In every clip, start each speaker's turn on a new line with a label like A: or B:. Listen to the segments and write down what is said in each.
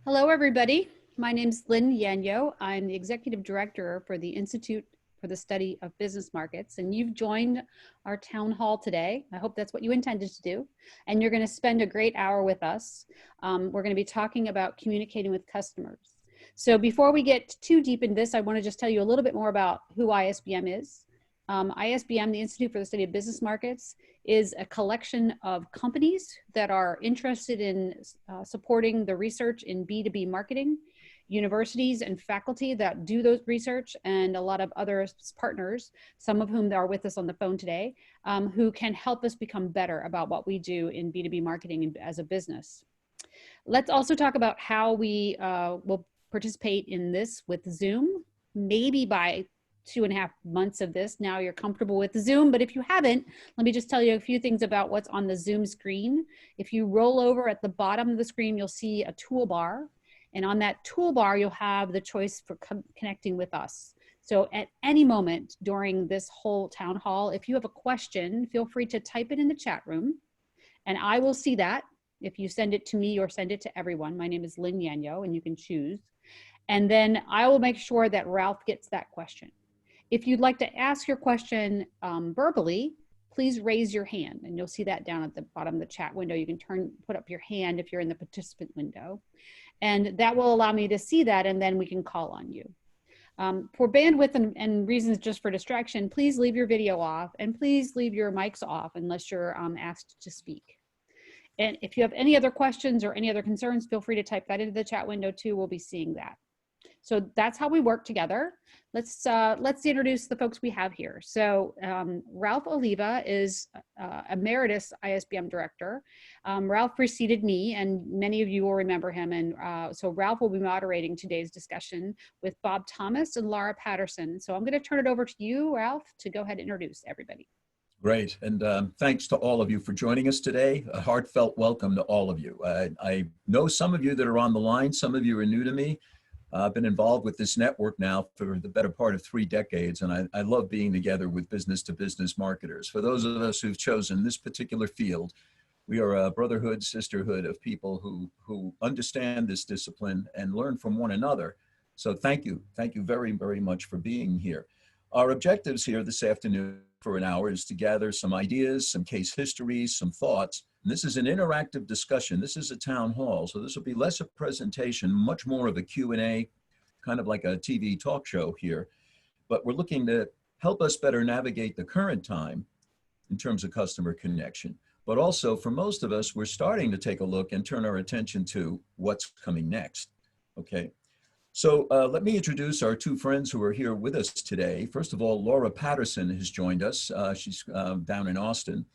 A: Hello, everybody. My name is Lynn Yanyo. I'm the Executive Director for the Institute for the Study of Business Markets, and you've joined our town hall today. I hope that's what you intended to do, and you're going to spend a great hour with us. We're going to be talking about communicating with customers. So before we get too deep in this, I want to just tell you a little bit more about who ISBM is. ISBM, the Institute for the Study of Business Markets, is a collection of companies that are interested in supporting the research in B2B marketing, universities and faculty that do those research, and a lot of other partners, some of whom are with us on the phone today, who can help us become better about what we do in B2B marketing as a business. Let's also talk about how we will participate in this with Zoom. Maybe by 2.5 months of this, now you're comfortable with Zoom, but if you haven't, let me just tell you a few things about what's on the Zoom screen. If you roll over at the bottom of the screen, you'll see a toolbar, and on that toolbar, you'll have the choice for connecting with us. So at any moment during this whole town hall, if you have a question, feel free to type it in the chat room, and I will see that if you send it to me or send it to everyone. My name is Lynn Yanyo, and you can choose. And then I will make sure that Ralph gets that question. If you'd like to ask your question verbally, please raise your hand, and you'll see that down at the bottom of the chat window. You can put up your hand if you're in the participant window, and that will allow me to see that, and then we can call on you. For bandwidth and reasons just for distraction, please leave your video off, and please leave your mics off unless you're asked to speak. And if you have any other questions or any other concerns, feel free to type that into the chat window too. We'll be seeing that. So that's how we work together. Let's introduce the folks we have here. So Ralph Oliva is Emeritus ISBM Director. Ralph preceded me, and many of you will remember him. And so Ralph will be moderating today's discussion with Bob Thomas and Laura Patterson. So I'm going to turn it over to you, Ralph, to go ahead and introduce everybody.
B: Great, and thanks to all of you for joining us today. A heartfelt welcome to all of you. I know some of you that are on the line, some of you are new to me. I've been involved with this network now for the better part of 3 decades, and I love being together with business-to-business marketers. For those of us who've chosen this particular field, we are a brotherhood, sisterhood of people who understand this discipline and learn from one another. So thank you very, very much for being here. Our objectives here this afternoon for an hour is to gather some ideas, some case histories, some thoughts. And this is an interactive discussion. This is a town hall, so this will be less a presentation, much more of a Q&A, kind of like a TV talk show here. But we're looking to help us better navigate the current time in terms of customer connection. But also, for most of us, we're starting to take a look and turn our attention to what's coming next, okay? So let me introduce our 2 friends who are here with us today. First of all, Laura Patterson has joined us. She's down in Austin.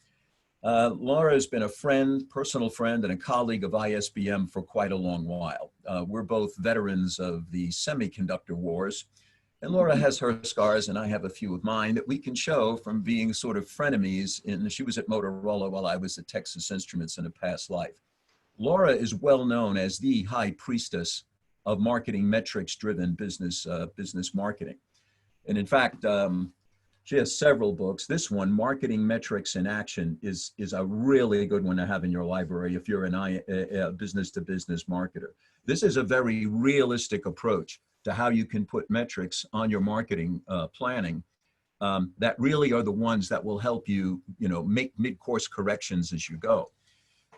B: Laura has been a friend, personal friend, and a colleague of ISBM for quite a long while. We're both veterans of the semiconductor wars, and Laura has her scars, and I have a few of mine that we can show from being sort of frenemies. She was at Motorola while I was at Texas Instruments in a past life. Laura is well known as the high priestess of marketing metrics-driven business marketing. And in fact, she has several books. This one, Marketing Metrics in Action, is a really good one to have in your library if you're a business-to-business marketer. This is a very realistic approach to how you can put metrics on your marketing planning that really are the ones that will help you, make mid-course corrections as you go.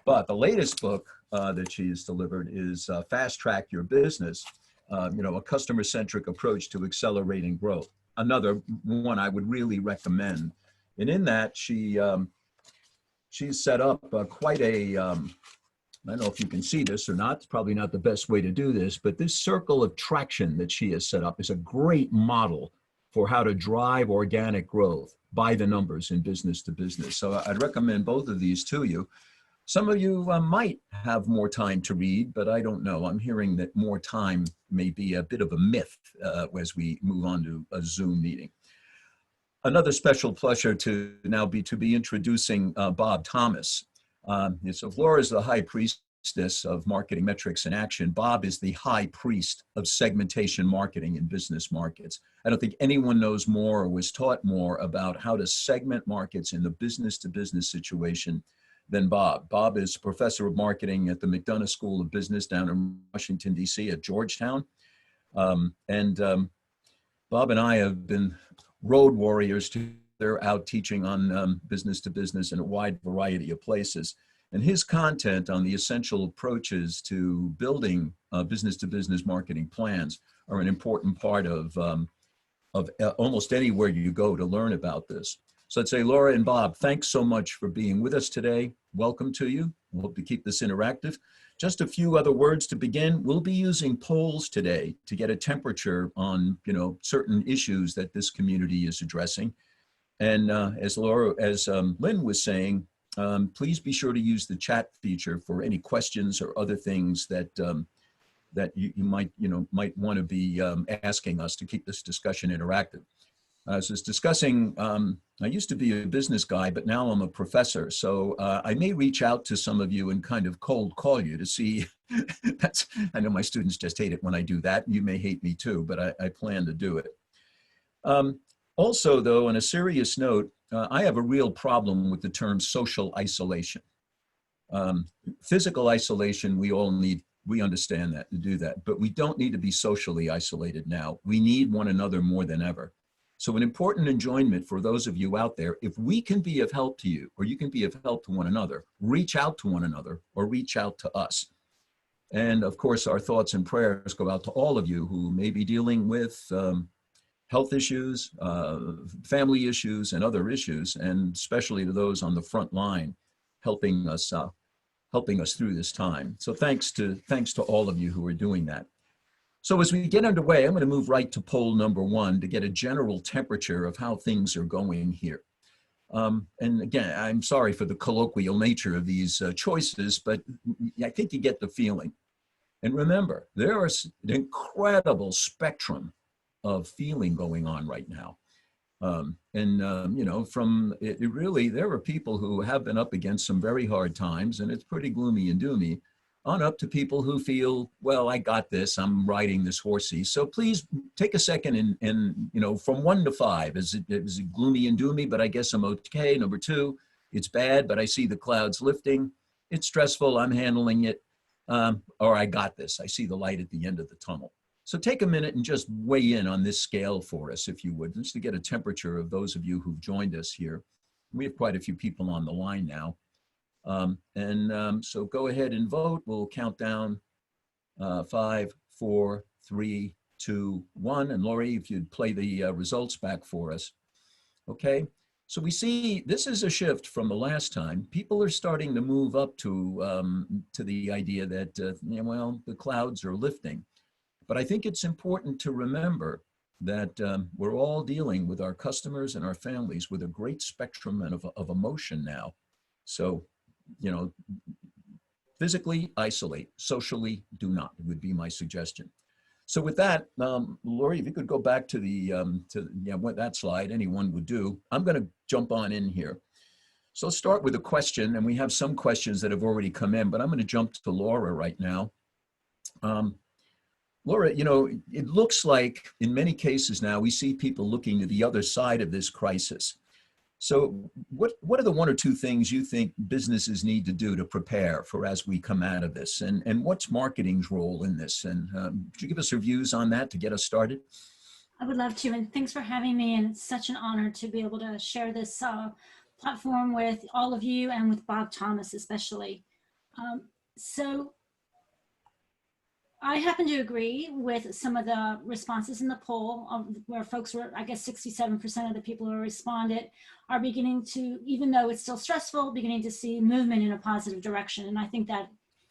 B: But the latest book that she has delivered is Fast Track Your Business, a customer-centric approach to accelerating growth. Another one I would really recommend. And in that, she's set up quite a, I don't know if you can see this or not, it's probably not the best way to do this, but this circle of traction that she has set up is a great model for how to drive organic growth by the numbers in business to business. So I'd recommend both of these to you. Some of you might have more time to read, but I don't know. I'm hearing that more time may be a bit of a myth as we move on to a Zoom meeting. Another special pleasure to now be introducing Bob Thomas. So Laura is the high priestess of marketing metrics in action. Bob is the high priest of segmentation marketing in business markets. I don't think anyone knows more or was taught more about how to segment markets in the business to business situation than Bob. Bob is professor of marketing at the McDonough School of Business down in Washington, D.C. at Georgetown. Bob and I have been road warriors together out teaching on business to business in a wide variety of places. And his content on the essential approaches to building business to business marketing plans are an important part of almost anywhere you go to learn about this. So I'd say, Laura and Bob, thanks so much for being with us today. Welcome to you. We hope to keep this interactive. Just a few other words to begin. We'll be using polls today to get a temperature on, certain issues that this community is addressing. And as Lynn was saying, please be sure to use the chat feature for any questions or other things that that you might want to be asking us to keep this discussion interactive. As I was discussing, I used to be a business guy, but now I'm a professor. So I may reach out to some of you and kind of cold call you to see. I know my students just hate it when I do that. You may hate me too, but I plan to do it. Also, though, on a serious note, I have a real problem with the term social isolation. Physical isolation, we all need. We understand that to do that, but we don't need to be socially isolated now. We need one another more than ever. So an important enjoyment for those of you out there, if we can be of help to you, or you can be of help to one another, reach out to one another or reach out to us. And of course, our thoughts and prayers go out to all of you who may be dealing with health issues, family issues, and other issues, and especially to those on the front line helping us through this time. So thanks to all of you who are doing that. So as we get underway, I'm going to move right to poll number 1 to get a general temperature of how things are going here. And again, I'm sorry for the colloquial nature of these choices, but I think you get the feeling. And remember, there is an incredible spectrum of feeling going on right now. There are people who have been up against some very hard times, and it's pretty gloomy and doomy, on up to people who feel, well, I got this, I'm riding this horsey. So please take a second and from 1 to 5, is it gloomy and doomy, but I guess I'm okay. Number 2, it's bad, but I see the clouds lifting. It's stressful, I'm handling it. Or I got this, I see the light at the end of the tunnel. So take a minute and just weigh in on this scale for us, if you would, just to get a temperature of those of you who've joined us here. We have quite a few people on the line now. So go ahead and vote. We'll count down 5, 4, 3, 2, 1. And Lori, if you'd play the results back for us. Okay, so we see this is a shift from the last time. People are starting to move up to the idea that, the clouds are lifting. But I think it's important to remember that we're all dealing with our customers and our families with a great spectrum of emotion now. So, physically isolate, socially do not, would be my suggestion. So with that, Lori, if you could go back to that slide, anyone would do. I'm going to jump on in here. So let's start with a question, and we have some questions that have already come in, but I'm going to jump to Laura right now. Laura, it looks like in many cases now we see people looking to the other side of this crisis. So what are the 1 or 2 things you think businesses need to do to prepare for as we come out of this? And what's marketing's role in this? And could you give us your views on that to get us started?
C: I would love to, and thanks for having me. And it's such an honor to be able to share this platform with all of you and with Bob Thomas especially. So I happen to agree with some of the responses in the poll where folks were, I guess 67% of the people who responded are beginning to, even though it's still stressful, beginning to see movement in a positive direction. And I think that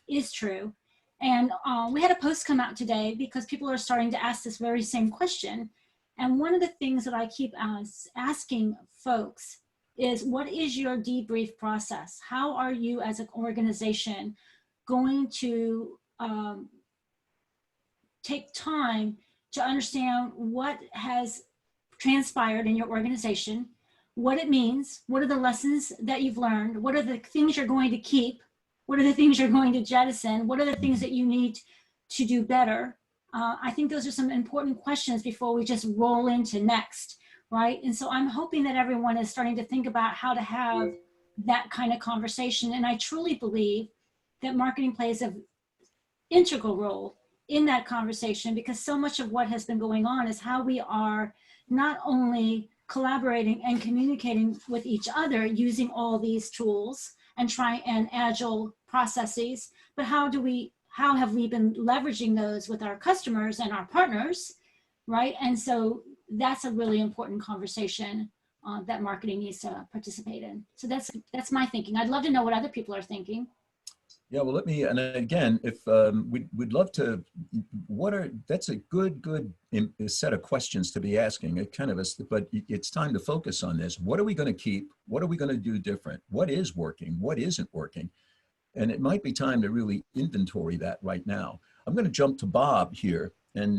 C: is true. And we had a post come out today because people are starting to ask this very same question. And one of the things that I keep asking folks is, what is your debrief process? How are you as an organization going to take time to understand what has transpired in your organization, what it means, what are the lessons that you've learned, what are the things you're going to keep, what are the things you're going to jettison, what are the things that you need to do better? I think those are some important questions before we just roll into next, right? And so I'm hoping that everyone is starting to think about how to have that kind of conversation. And I truly believe that marketing plays an integral role in that conversation, because so much of what has been going on is how we are not only collaborating and communicating with each other using all these tools and agile processes, but how have we been leveraging those with our customers and our partners, right? And so that's a really important conversation that marketing needs to participate in. So that's my thinking. I'd love to know what other people are thinking.
B: Yeah, well, and again, if we'd love to, that's a good set of questions to be asking. But it's time to focus on this. What are we going to keep? What are we going to do different? What is working? What isn't working? And it might be time to really inventory that right now. I'm going to jump to Bob here. And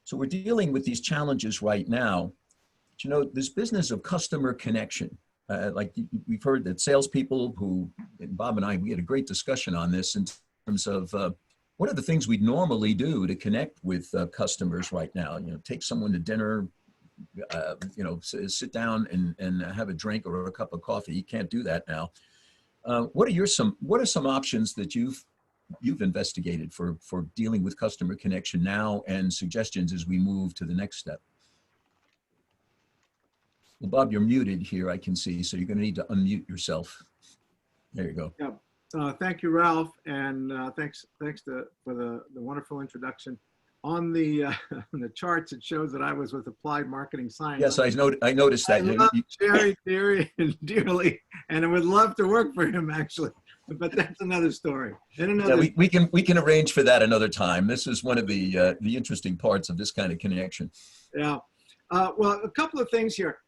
B: so we're dealing with these challenges right now. But, you know, this business of customer connection, like we've heard that salespeople and Bob and I, we had a great discussion on this in terms of what are the things we'd normally do to connect with customers right now. You know, take someone to dinner, you know, sit down and have a drink or a cup of coffee. You can't do that now. What are some options that you've investigated for dealing with customer connection now, and suggestions as we move to the next step? Well, Bob, you're muted here, I can see, so you're going to need to unmute yourself. There you go.
D: Yeah. Thank you, Ralph, and thanks for the wonderful introduction. On the on the charts, it shows that I was with Applied Marketing Science.
B: Yes, I noticed that.
D: I love Jerry dearly, and I would love to work for him, actually. But that's another story. And another.
B: Yeah, we can arrange for that another time. This is one of the interesting parts of this kind of connection.
D: Yeah. Well, a couple of things here.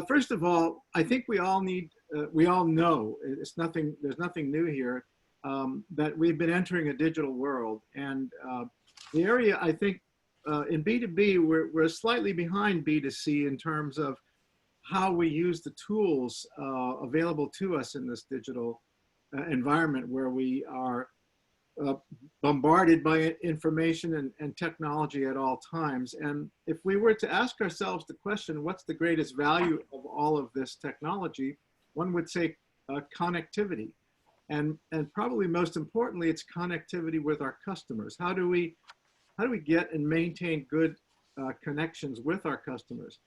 D: First of all, I think we all know, there's nothing new here, that we've been entering a digital world. And the area, I think, in B2B, we're slightly behind B2C in terms of how we use the tools available to us in this digital environment, where we are bombarded by information and technology at all times. And if we were to ask ourselves the question, what's the greatest value of all of this technology, one would say connectivity. And probably most importantly, it's connectivity with our customers. How do we get and maintain good connections with our customers?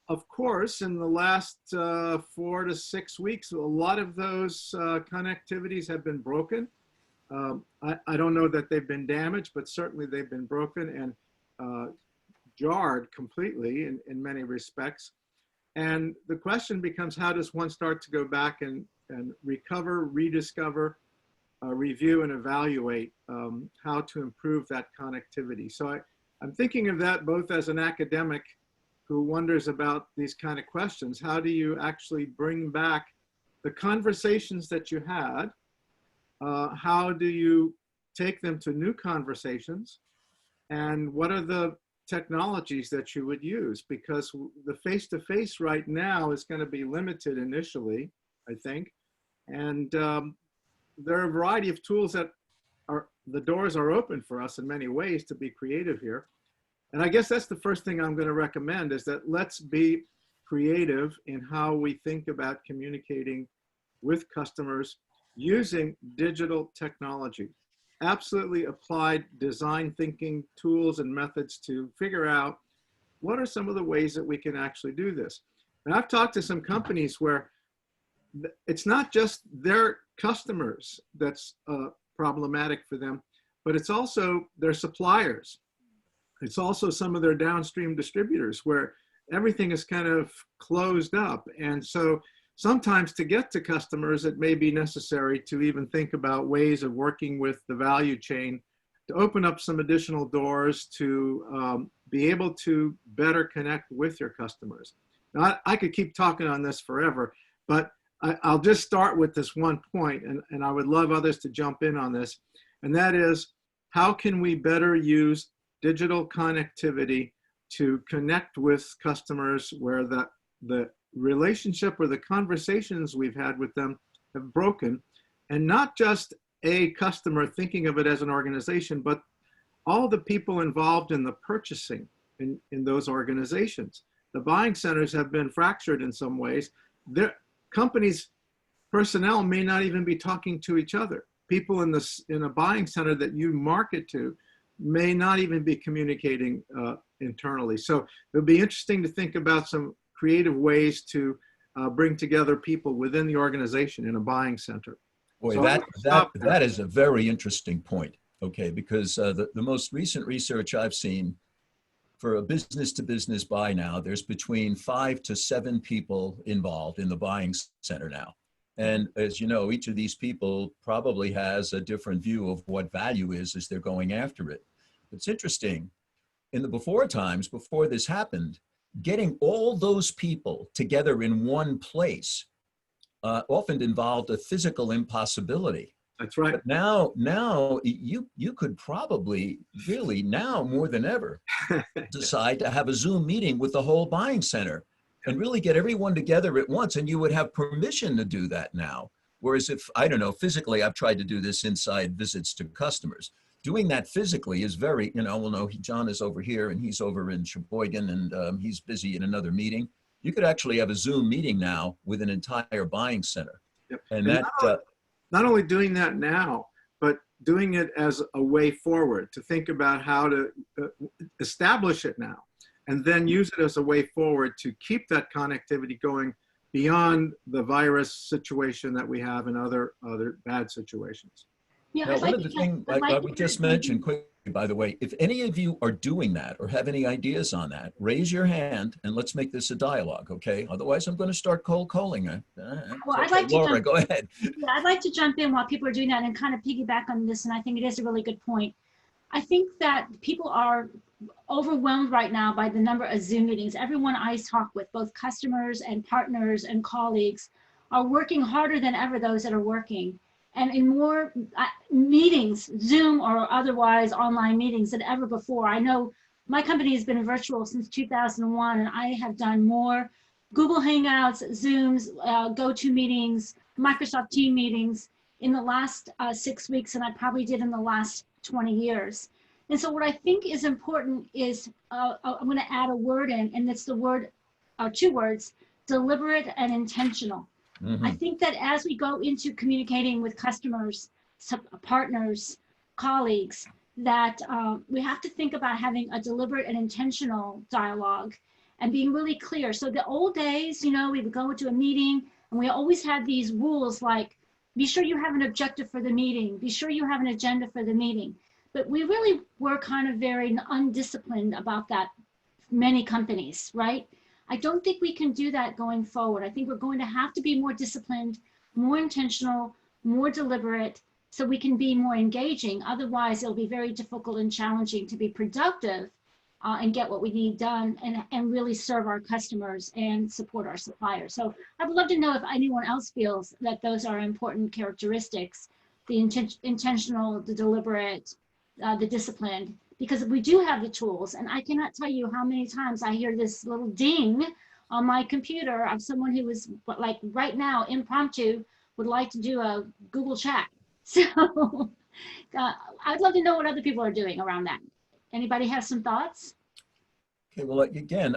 D: Of course, in the last 4 to 6 weeks, a lot of those connectivities have been broken. I don't know that they've been damaged, but certainly they've been broken and jarred completely in many respects. And the question becomes, how does one start to go back and recover, rediscover, review, and evaluate how to improve that connectivity? So I'm thinking of that both as an academic who wonders about these kind of questions. How do you actually bring back the conversations that you had? How do you take them to new conversations? And what are the technologies that you would use? Because the face-to-face right now is going to be limited initially, I think. And there are a variety of tools that the doors are open for us in many ways to be creative here. And I guess that's the first thing I'm going to recommend, is that let's be creative in how we think about communicating with customers using digital technology. Absolutely applied design thinking tools and methods to figure out what are some of the ways that we can actually do this. And I've talked to some companies where it's not just their customers that's problematic for them, but it's also their suppliers. It's also some of their downstream distributors, where everything is kind of closed up. And so sometimes to get to customers, it may be necessary to even think about ways of working with the value chain to open up some additional doors to be able to better connect with your customers. Now, I could keep talking on this forever, but I'll just start with this one point, and I would love others to jump in on this. And that is, how can we better use digital connectivity to connect with customers where the relationship or the conversations we've had with them have broken, and not just a customer thinking of it as an organization, but all the people involved in the purchasing in those organizations. The buying centers have been fractured in some ways. Companies personnel may not even be talking to each other. People in a buying center that you market to may not even be communicating internally. So it'll be interesting to think about some creative ways to bring together people within the organization in a buying center.
B: Boy,
D: So
B: that is a very interesting point. Okay, because the most recent research I've seen for a business-to-business buy now, there's between 5 to 7 people involved in the buying center now. And as you know, each of these people probably has a different view of what value is as they're going after it. It's interesting, in the before times, before this happened, getting all those people together in one place often involved a physical impossibility.
D: That's right.
B: But now you could probably really now more than ever decide to have a Zoom meeting with the whole buying center and really get everyone together at once, and you would have permission to do that now. Whereas if, I don't know, physically, I've tried to do this inside visits to customers. Doing that physically is very, well, no, John is over here and he's over in Sheboygan and he's busy in another meeting. You could actually have a Zoom meeting now with an entire buying center.
D: Yep.
B: And that,
D: not only doing that now, but doing it as a way forward, to think about how to establish it now, and then use it as a way forward to keep that connectivity going beyond the virus situation that we have in other bad situations.
C: Yeah,
B: now, one of the things we just mentioned quickly, by the way, if any of you are doing that or have any ideas on that, raise your hand and let's make this a dialogue, okay? Otherwise, I'm going to start cold calling.
C: Well, I'd like to
B: Laura, go ahead.
C: Yeah, I'd like to jump in while people are doing that and kind of piggyback on this, and I think it is a really good point. I think that people are overwhelmed right now by the number of Zoom meetings. Everyone I talk with, both customers and partners and colleagues, are working harder than ever, those that are working. And in more meetings, Zoom or otherwise online meetings than ever before. I know my company has been virtual since 2001, and I have done more Google Hangouts, Zooms, GoToMeetings, Microsoft Team meetings in the last 6 weeks than I probably did in the last 20 years. And so what I think is important is, I'm going to add a word in, and it's the word, 2 words, deliberate and intentional. I think that as we go into communicating with customers, partners, colleagues, that we have to think about having a deliberate and intentional dialogue and being really clear. So the old days, we would go into a meeting and we always had these rules like, be sure you have an objective for the meeting, be sure you have an agenda for the meeting. But we really were kind of very undisciplined about that, many companies, right? I don't think we can do that going forward. I think we're going to have to be more disciplined, more intentional, more deliberate, so we can be more engaging. Otherwise, it'll be very difficult and challenging to be productive and get what we need done and really serve our customers and support our suppliers. So I would love to know if anyone else feels that those are important characteristics, the intentional, the deliberate, the disciplined, because we do have the tools. And I cannot tell you how many times I hear this little ding on my computer of someone who is, like right now, impromptu, would like to do a Google chat. So I'd love to know what other people are doing around that. Anybody have some thoughts?
B: Okay, well, again,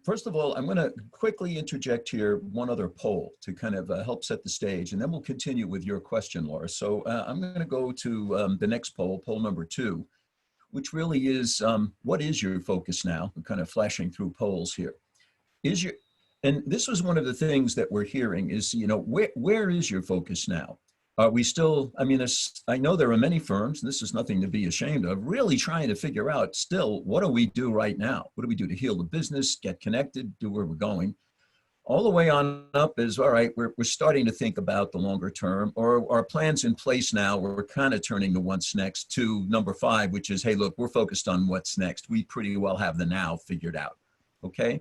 B: first of all, I'm going to quickly interject here one other poll to kind of help set the stage, and then we'll continue with your question, Laura. So I'm going to go to the next poll, poll number 2, which really is, what is your focus now? I'm kind of flashing through polls here. And this was one of the things that we're hearing is, where is your focus now? Are we still, I know there are many firms, and this is nothing to be ashamed of, really trying to figure out still, what do we do right now? What do we do to heal the business, get connected, do where we're going? All the way on up is, all right, we're starting to think about the longer term, or our plans in place now, we're kind of turning to what's next, to number 5, which is, hey, look, we're focused on what's next. We pretty well have the now figured out, okay?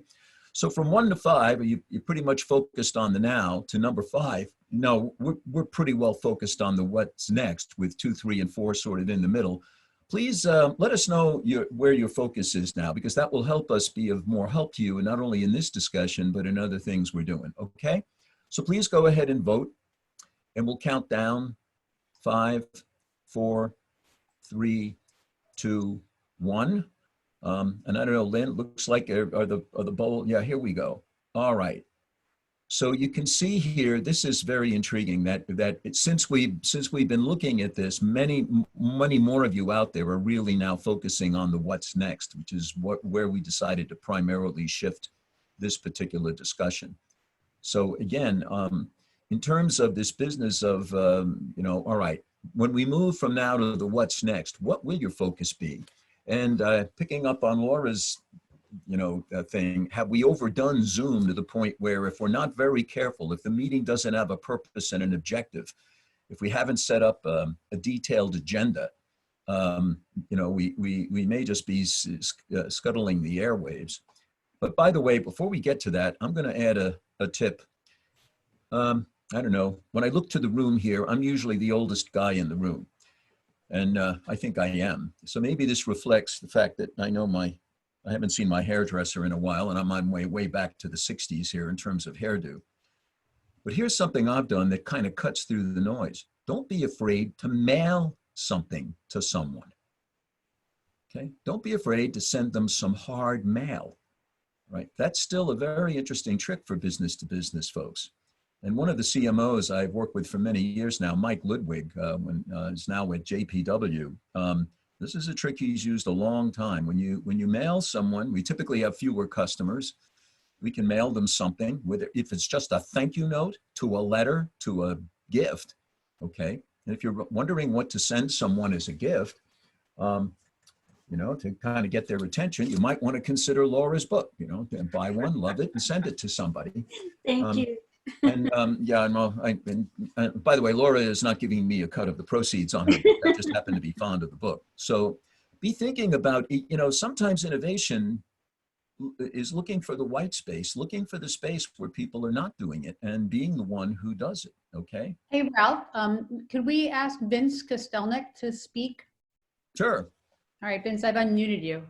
B: So from 1 to 5, you pretty much focused on the now, to number 5, no, we're pretty well focused on the what's next, with 2, 3, and 4 sort of in the middle. Please let us know where your focus is now, because that will help us be of more help to you, and not only in this discussion, but in other things we're doing, okay? So please go ahead and vote, and we'll count down 5, 4, 3, 2, 1. And I don't know, Lynn, looks like are the poll, yeah, here we go. All right. So you can see here, this is very intriguing since we've been looking at this, many more of you out there are really now focusing on the what's next, which is where we decided to primarily shift this particular discussion. So again, in terms of this business of, all right, when we move from now to the what's next, what will your focus be? And picking up on Laura's thing, have we overdone Zoom to the point where if we're not very careful, if the meeting doesn't have a purpose and an objective, if we haven't set up a detailed agenda, we may just be scuttling the airwaves. But by the way, before we get to that, I'm going to add a tip. I don't know, when I look to the room here, I'm usually the oldest guy in the room. And I think I am. So maybe this reflects the fact that I haven't seen my hairdresser in a while, and I'm on my way back to the 60s here in terms of hairdo. But here's something I've done that kind of cuts through the noise. Don't be afraid to mail something to someone. Okay? Don't be afraid to send them some hard mail, right? That's still a very interesting trick for business to business folks. And one of the CMOs I've worked with for many years now, Mike Ludwig, is now with JPW. This is a trick he's used a long time. When you mail someone, we typically have fewer customers. We can mail them something, if it's just a thank you note, to a letter, to a gift, okay? And if you're wondering what to send someone as a gift, to kind of get their attention, you might want to consider Laura's book, and buy one, love it, and send it to somebody.
C: Thank you.
B: And by the way, Laura is not giving me a cut of the proceeds on her book. I just happen to be fond of the book. So be thinking about, sometimes innovation is looking for the white space, looking for the space where people are not doing it and being the one who does it, okay?
A: Hey, Ralph, could we ask Vince Kostelnik to speak?
B: Sure.
A: All right, Vince, I've unmuted you.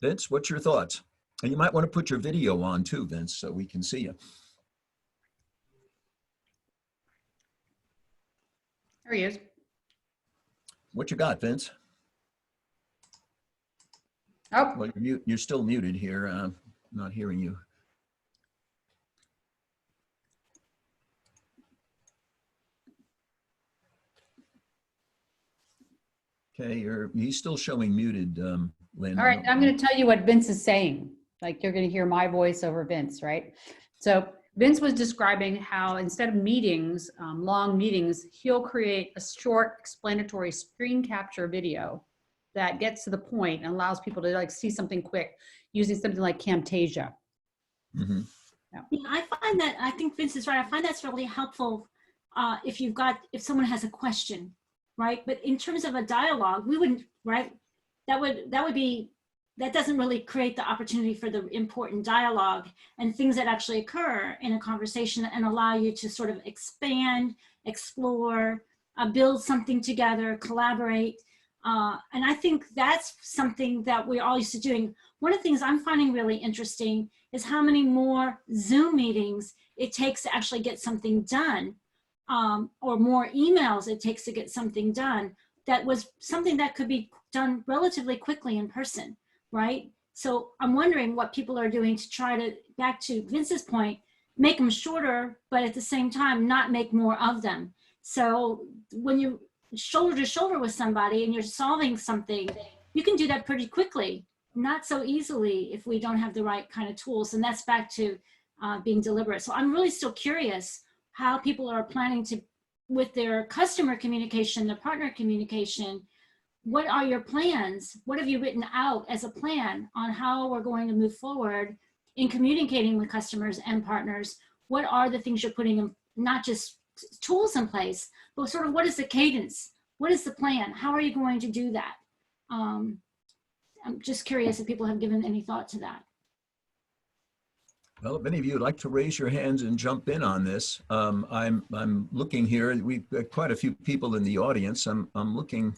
B: Vince, what's your thoughts? And you might want to put your video on too, Vince, so we can see you.
A: There he is.
B: What you got, Vince?
A: Oh,
B: Well, you're still muted here. I'm not hearing you. Okay, he's still showing muted, Lynn.
A: all right. I'm going to tell you what Vince is saying. Like you're going to hear my voice over Vince, right? So Vince was describing how instead of meetings, long meetings, he'll create a short explanatory screen capture video that gets to the point and allows people to see something quick using something like Camtasia.
B: Mm-hmm.
C: Yeah, I think Vince is right. I find that's really helpful if someone has a question, right? But in terms of a dialogue, we wouldn't, right? That doesn't really create the opportunity for the important dialogue and things that actually occur in a conversation and allow you to sort of expand, explore, build something together, collaborate. And I think that's something that we're all used to doing. One of the things I'm finding really interesting is how many more Zoom meetings it takes to actually get something done, or more emails it takes to get something done. That was something that could be done relatively quickly in person. Right? So I'm wondering what people are doing to try to, back to Vince's point, make them shorter, but at the same time, not make more of them. So when you're shoulder to shoulder with somebody and you're solving something, you can do that pretty quickly, not so easily if we don't have the right kind of tools. And that's back to being deliberate. So I'm really still curious how people are planning to, with their customer communication, their partner communication, what are your plans? What have you written out as a plan on how we're going to move forward in communicating with customers and partners? What are the things you're putting in, not just tools in place, but sort of what is the cadence? What is the plan? How are you going to do that? I'm just curious if people have given any thought to that.
B: Well, if any of you would like to raise your hands and jump in on this, I'm looking here. We've got quite a few people in the audience. I'm looking.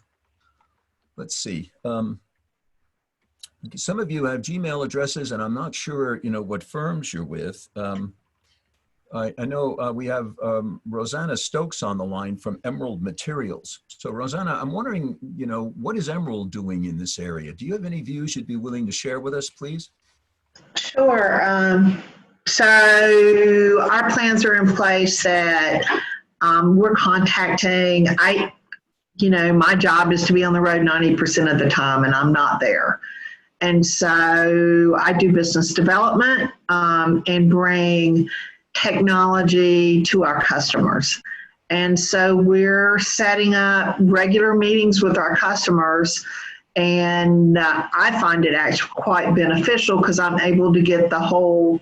B: Let's see. Some of you have Gmail addresses, and I'm not sure, what firms you're with. I know we have Rosanna Stokes on the line from Emerald Materials. So Rosanna, I'm wondering, what is Emerald doing in this area? Do you have any views you'd be willing to share with us, please?
E: Sure. So our plans are in place that we're contacting. My job is to be on the road 90% of the time, and I'm not there. And so I do business development and bring technology to our customers. And so we're setting up regular meetings with our customers. And I find it actually quite beneficial because I'm able to get the whole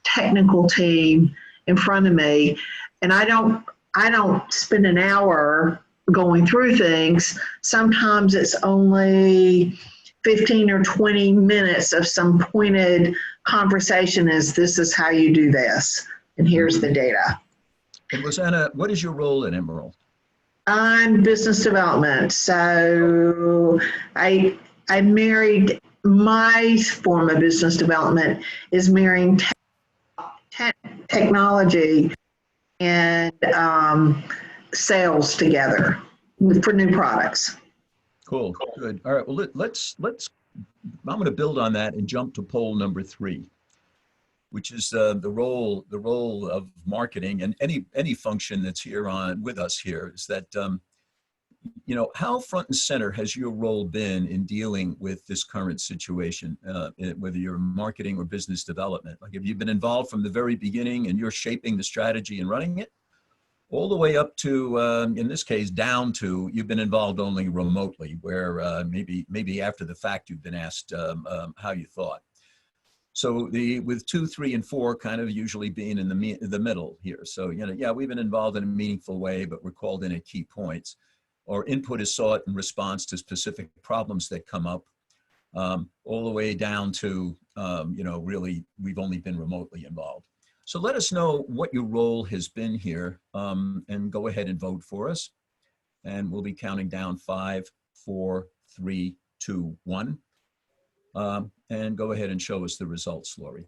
E: technical team in front of me. And I don't spend an hour going through things. Sometimes it's only 15 or 20 minutes of some pointed conversation this is how you do this, and here's the data.
B: And Rosanna, what is your role at Emerald?
E: I'm business development. So I married, my form of business development is marrying technology and sales together for new products.
B: Cool, good. All right, well, let's, I'm going to build on that and jump to poll number 3, which is the role of marketing and any function that's here with us here is that, how front and center has your role been in dealing with this current situation, whether you're marketing or business development? Like, have you been involved from the very beginning and you're shaping the strategy and running it? All the way up to, in this case, down to you've been involved only remotely, where maybe after the fact you've been asked how you thought. So with 2, 3, and 4 kind of usually being in the middle here. So, yeah, we've been involved in a meaningful way, but we're called in at key points. Or input is sought in response to specific problems that come up, all the way down to, really we've only been remotely involved. So let us know what your role has been here, and go ahead and vote for us. And we'll be counting down 5, 4, 3, 2, 1. And go ahead and show us the results, Lori.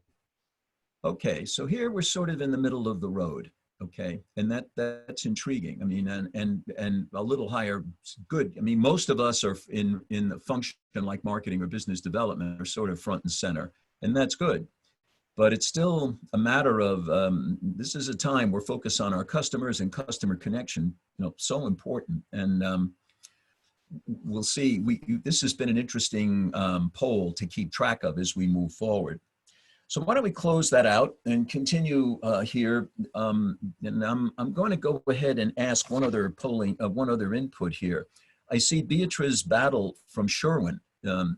B: Okay, so here we're sort of in the middle of the road, okay? And that's intriguing. I mean, and a little higher, good. I mean, most of us are in the function like marketing or business development are sort of front and center, and that's good. But it's still a matter of, this is a time we're focused on our customers and customer connection, so important. And we'll see, this has been an interesting poll to keep track of as we move forward. So why don't we close that out and continue here. And I'm going to go ahead and ask one other input here. I see Beatrice Battle from Sherwin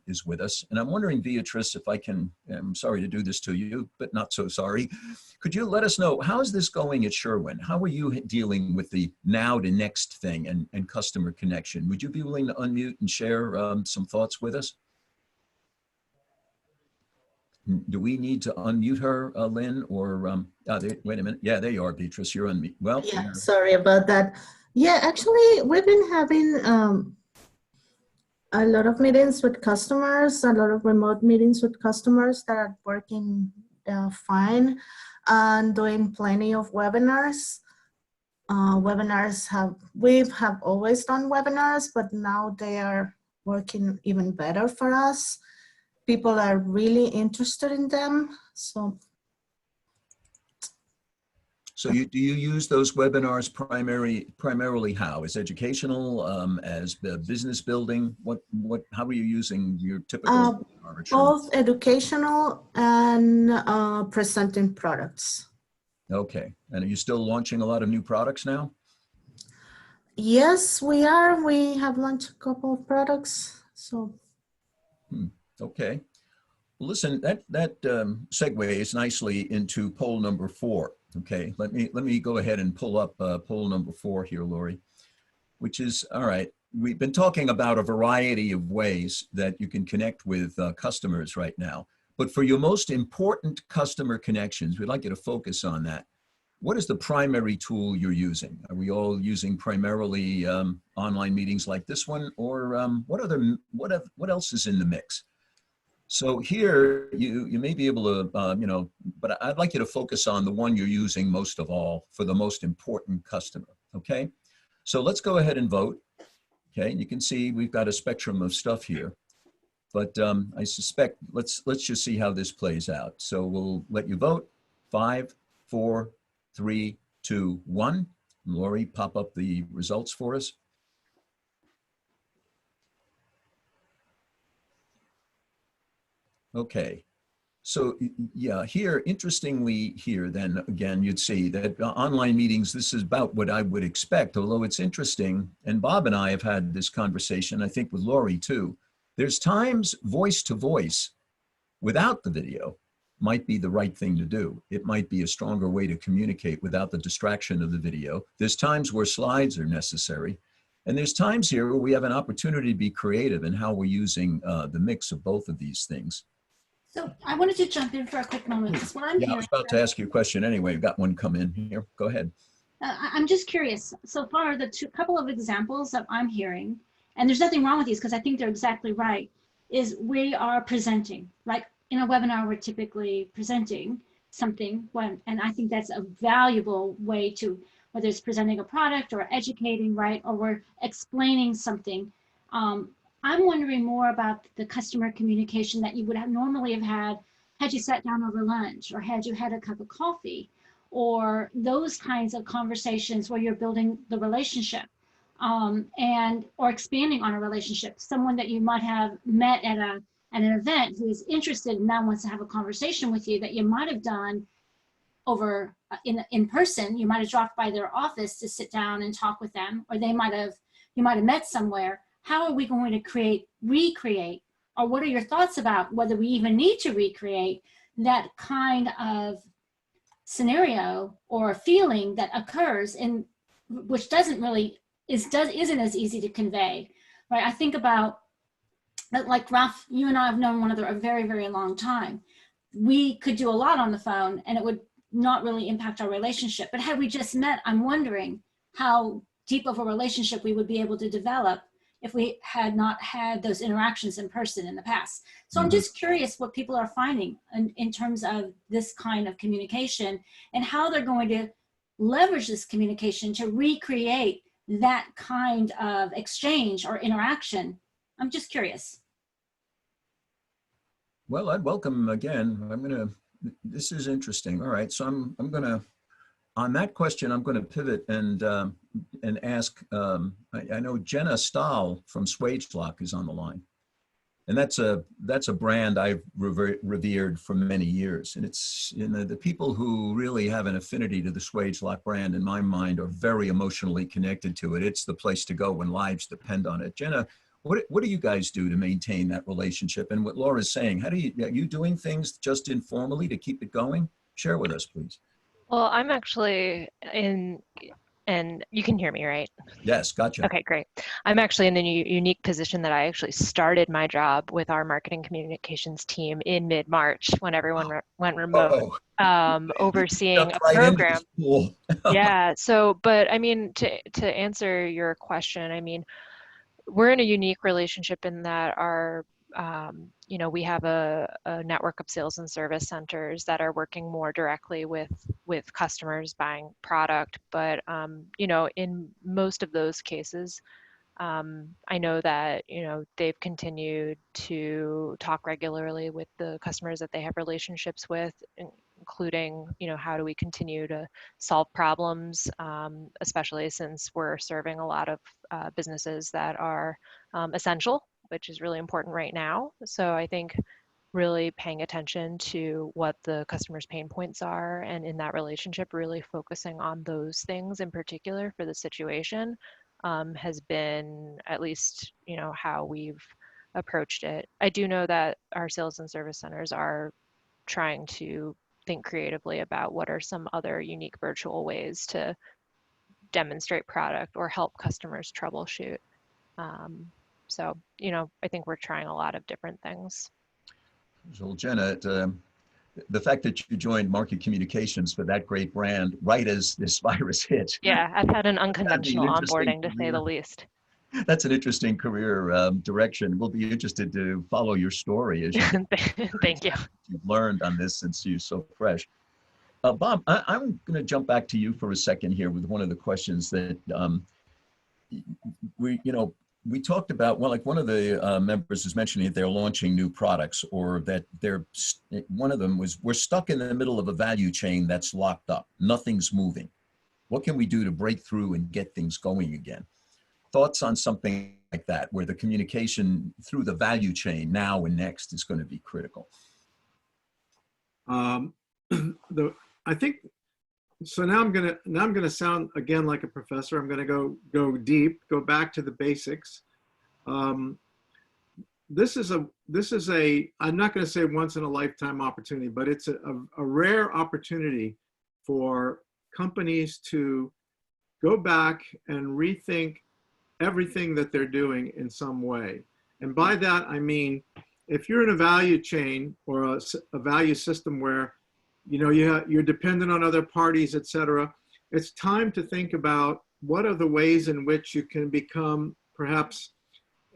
B: is with us. And I'm wondering, Beatrice, if I can, I'm sorry to do this to you, but not so sorry. Could you let us know, how is this going at Sherwin? How are you dealing with the now to next thing and customer connection? Would you be willing to unmute and share some thoughts with us? Do we need to unmute her, Lynn, or, wait a minute. Yeah, there you are, Beatrice, you're unmute. Well,
F: yeah, sorry about that. Yeah, actually, we've been having a lot of meetings with customers, a lot of remote meetings with customers that are working fine, and doing plenty of webinars. We have always done webinars, but now they are working even better for us. People are really interested in them.
B: So do you use those webinars primarily how? As educational, as business building? How are you using your typical?
F: Both educational and presenting products.
B: Okay, and are you still launching a lot of new products now?
F: Yes, we are. We have launched a couple of products. So.
B: Okay. Well, listen, that segues nicely into poll number 4. Okay, let me go ahead and pull up poll number 4 here, Lori, which is, all right, we've been talking about a variety of ways that you can connect with customers right now. But for your most important customer connections, we'd like you to focus on that. What is the primary tool you're using? Are we all using primarily online meetings like this one, or what else is in the mix? So here, you may be able to, but I'd like you to focus on the one you're using most of all for the most important customer, okay? So let's go ahead and vote, okay? And you can see we've got a spectrum of stuff here, but I suspect, let's just see how this plays out. So we'll let you vote, 5, 4, 3, 2, 1. Lori, pop up the results for us. Okay. So yeah, here, interestingly here, then again, you'd see that online meetings, this is about what I would expect, although it's interesting. And Bob and I have had this conversation, I think with Lori too. There's times voice to voice without the video might be the right thing to do. It might be a stronger way to communicate without the distraction of the video. There's times where slides are necessary. And there's times here where we have an opportunity to be creative in how we're using the mix of both of these things.
C: So I wanted to jump in for a quick moment because what I'm
B: Yeah, I
C: hearing.
B: was about to ask you a question anyway. We've got one come in here. Go ahead.
C: I'm just curious. So far, the couple of examples that I'm hearing, and there's nothing wrong with these because I think they're exactly right, is we are presenting. Like in a webinar, we're typically presenting something, and I think that's a valuable way to, whether it's presenting a product or educating, right, or we're explaining something. I'm wondering more about the customer communication that you would have normally have had you sat down over lunch or had you had a cup of coffee, or those kinds of conversations where you're building the relationship or expanding on a relationship. Someone that you might have met at an event who is interested and now wants to have a conversation with you that you might have done over in person. You might have dropped by their office to sit down and talk with them, or you might have met somewhere. How are we going to recreate, or what are your thoughts about whether we even need to recreate that kind of scenario or feeling that occurs in which isn't as easy to convey, right? I think about that, like Ralph, you and I have known one another a very, very long time. We could do a lot on the phone and it would not really impact our relationship. But had we just met, I'm wondering how deep of a relationship we would be able to develop if we had not had those interactions in person in the past. So I'm just curious what people are finding in terms of this kind of communication and how they're going to leverage this communication to recreate that kind of exchange or interaction. I'm just curious.
B: Well, I'd welcome again. This is interesting. All right, so I'm gonna, on that question, I'm gonna pivot and ask, I know Jenna Stahl from Swagelock is on the line. And that's a brand I've revered for many years. And it's, the people who really have an affinity to the Swagelock brand, in my mind, are very emotionally connected to it. It's the place to go when lives depend on it. Jenna, what do you guys do to maintain that relationship? And what Laura's saying, are you doing things just informally to keep it going? Share with us, please.
G: Well, I'm actually and you can hear me, right?
B: Yes, gotcha.
G: Okay, great. I'm actually in the unique position that I actually started my job with our marketing communications team in mid-March when everyone went remote, overseeing a program. Yeah, so, but I mean, to answer your question, I mean, we're in a unique relationship in that our we have a network of sales and service centers that are working more directly with customers buying product. But, in most of those cases, I know that, they've continued to talk regularly with the customers that they have relationships with, including, how do we continue to solve problems, especially since we're serving a lot of businesses that are essential, which is really important right now. So I think really paying attention to what the customer's pain points are, and in that relationship, really focusing on those things in particular for the situation has been at least, how we've approached it. I do know that our sales and service centers are trying to think creatively about what are some other unique virtual ways to demonstrate product or help customers troubleshoot. So, I think we're trying a lot of different things.
B: So Jenna, the fact that you joined Market Communications for that great brand right as this virus hit.
G: Yeah, I've had an unconventional onboarding, to say the least.
B: That's an interesting career direction. We'll be interested to follow your story as you
G: Thank you.
B: You've learned on this since you're so fresh. Bob, I'm going to jump back to you for a second here with one of the questions that we talked about, well, like one of the members was mentioning that they're launching new products, or that one of them was, we're stuck in the middle of a value chain that's locked up. Nothing's moving. What can we do to break through and get things going again? Thoughts on something like that, where the communication through the value chain now and next is going to be critical?
D: I think, so now I'm gonna sound again like a professor. I'm gonna go deep, go back to the basics. This is a, I'm not gonna say once in a lifetime opportunity, but it's a rare opportunity for companies to go back and rethink everything that they're doing in some way. And by that, I mean, if you're in a value chain or a value system where, you know, you're dependent on other parties, et cetera, it's time to think about what are the ways in which you can become, perhaps,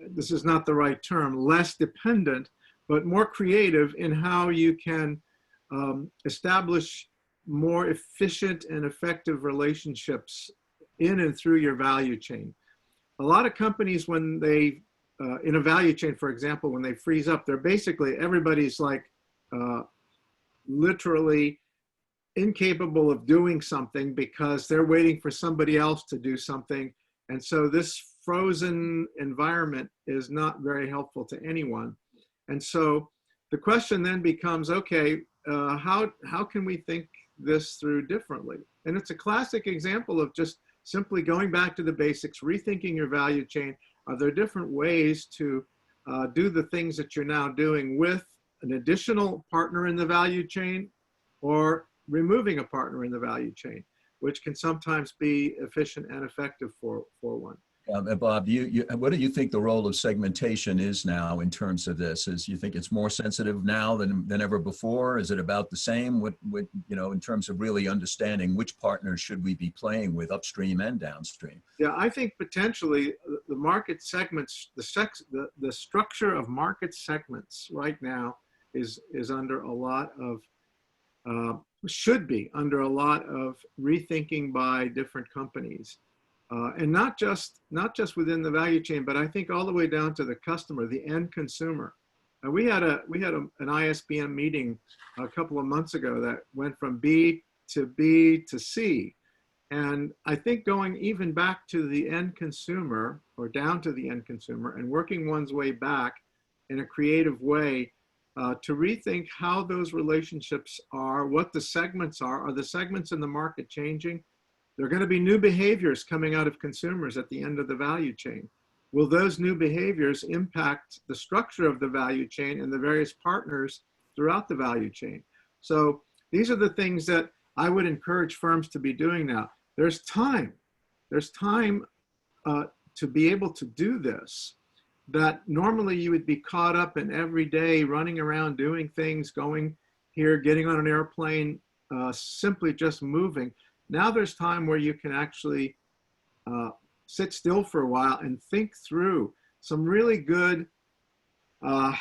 D: this is not the right term, less dependent, but more creative in how you can establish more efficient and effective relationships in and through your value chain. A lot of companies, when they, in a value chain, for example, when they freeze up, they're basically, everybody's like literally incapable of doing something because they're waiting for somebody else to do something. And so this frozen environment is not very helpful to anyone. And so the question then becomes, okay, how can we think this through differently? And it's a classic example of just simply going back to the basics, rethinking your value chain. Are there different ways to do the things that you're now doing with an additional partner in the value chain, or removing a partner in the value chain, which can sometimes be efficient and effective for one?
B: Bob, what do you think the role of segmentation is now in terms of this? Is you think it's more sensitive now than ever before? Is it about the same? What you know, in terms of really understanding which partners should we be playing with upstream and downstream?
D: Yeah, I think potentially the market segments, the structure of market segments right now is under a lot of, should be under a lot of rethinking by different companies. And not just within the value chain, but I think all the way down to the customer, the end consumer. We had an ISBM meeting a couple of months ago that went from B to C. And I think going even back to the end consumer, or down to the end consumer, and working one's way back in a creative way to rethink how those relationships are, what the segments are. Are the segments in the market changing? There are going to be new behaviors coming out of consumers at the end of the value chain. Will those new behaviors impact the structure of the value chain and the various partners throughout the value chain? So these are the things that I would encourage firms to be doing now. There's time. There's time to be able to do this, that normally you would be caught up in every day running around doing things, going here, getting on an airplane, simply just moving. Now there's time where you can actually sit still for a while and think through some really good, I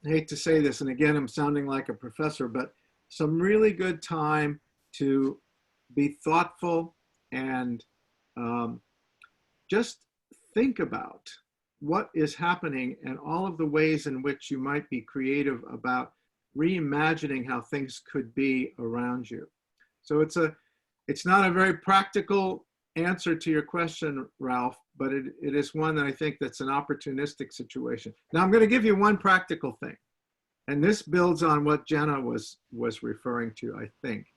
D: hate to say this, and again, I'm sounding like a professor, but some really good time to be thoughtful and just think about what is happening and all of the ways in which you might be creative about reimagining how things could be around you. So it's not a very practical answer to your question, Ralph, but it is one that I think that's an opportunistic situation. Now I'm going to give you one practical thing, and this builds on what Jenna was referring to, I think.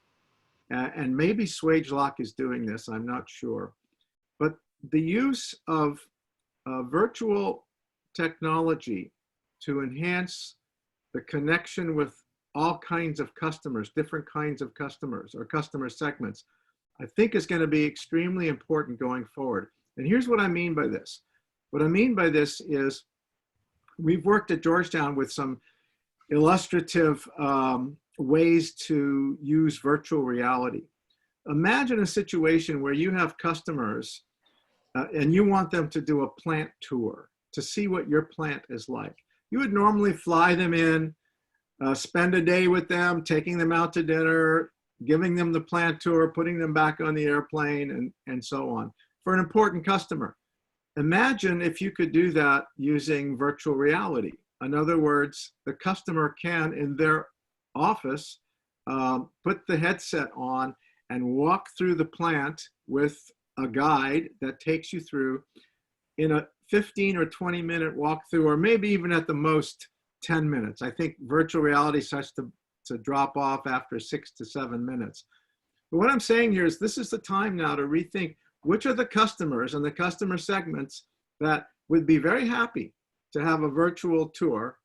D: And maybe SwageLock is doing this, I'm not sure. But the use of virtual technology to enhance the connection with all kinds of customers, different kinds of customers or customer segments, I think is going to be extremely important going forward. And here's what I mean by this. What I mean by this is we've worked at Georgetown with some illustrative ways to use virtual reality. Imagine a situation where you have customers and you want them to do a plant tour to see what your plant is like. You would normally fly them in, spend a day with them, taking them out to dinner, giving them the plant tour, putting them back on the airplane, and so on, for an important customer. Imagine if you could do that using virtual reality. In other words, the customer can, in their office, put the headset on and walk through the plant with a guide that takes you through in a 15 or 20-minute walkthrough, or maybe even at the most 10 minutes. I think virtual reality starts to drop off after 6 to 7 minutes. But what I'm saying here is this is the time now to rethink which are the customers and the customer segments that would be very happy to have a virtual tour,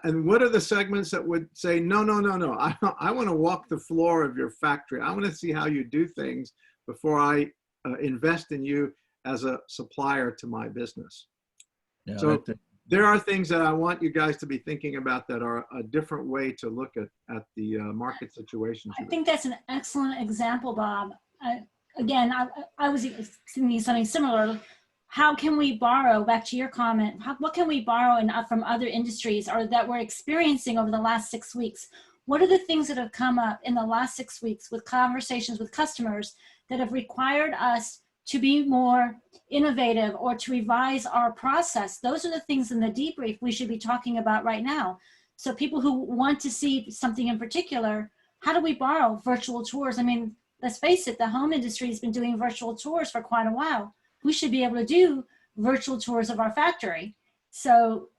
D: and what are the segments that would say, no, no, no, no, I want to walk the floor of your factory. I want to see how you do things before I invest in you as a supplier to my business. Yeah, so there are things that I want you guys to be thinking about that are a different way to look at the market situation.
C: I think that's an excellent example, Bob. Again, I was thinking something similar. How can we borrow, back to your comment, what can we borrow from other industries or that we're experiencing over the last 6 weeks? What are the things that have come up in the last 6 weeks with conversations with customers that have required us to be more innovative or to revise our process? Those are the things in the debrief we should be talking about right now. So people who want to see something in particular, how do we borrow virtual tours? I mean, let's face it, the home industry has been doing virtual tours for quite a while. We should be able to do virtual tours of our factory. So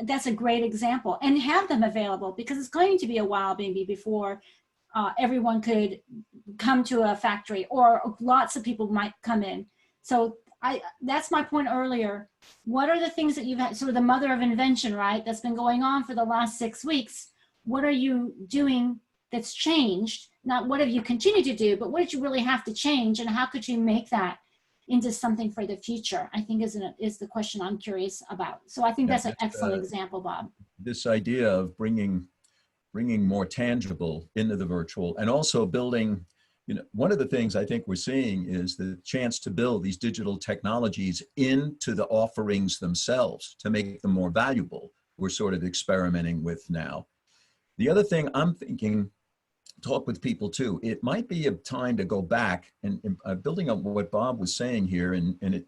C: that's a great example, and have them available, because it's going to be a while maybe before everyone could come to a factory, or lots of people might come in. So that's my point earlier. What are the things that you've had, sort of the mother of invention, right? That's been going on for the last 6 weeks. What are you doing that's changed? Not what have you continued to do, but what did you really have to change, and how could you make that into something for the future? I think is the question I'm curious about. So I think that's an excellent example, Bob.
B: This idea of bringing more tangible into the virtual, and also building, one of the things I think we're seeing is the chance to build these digital technologies into the offerings themselves to make them more valuable. We're sort of experimenting with now. The other thing I'm thinking, talk with people too, it might be a time to go back and building up what Bob was saying here, and it,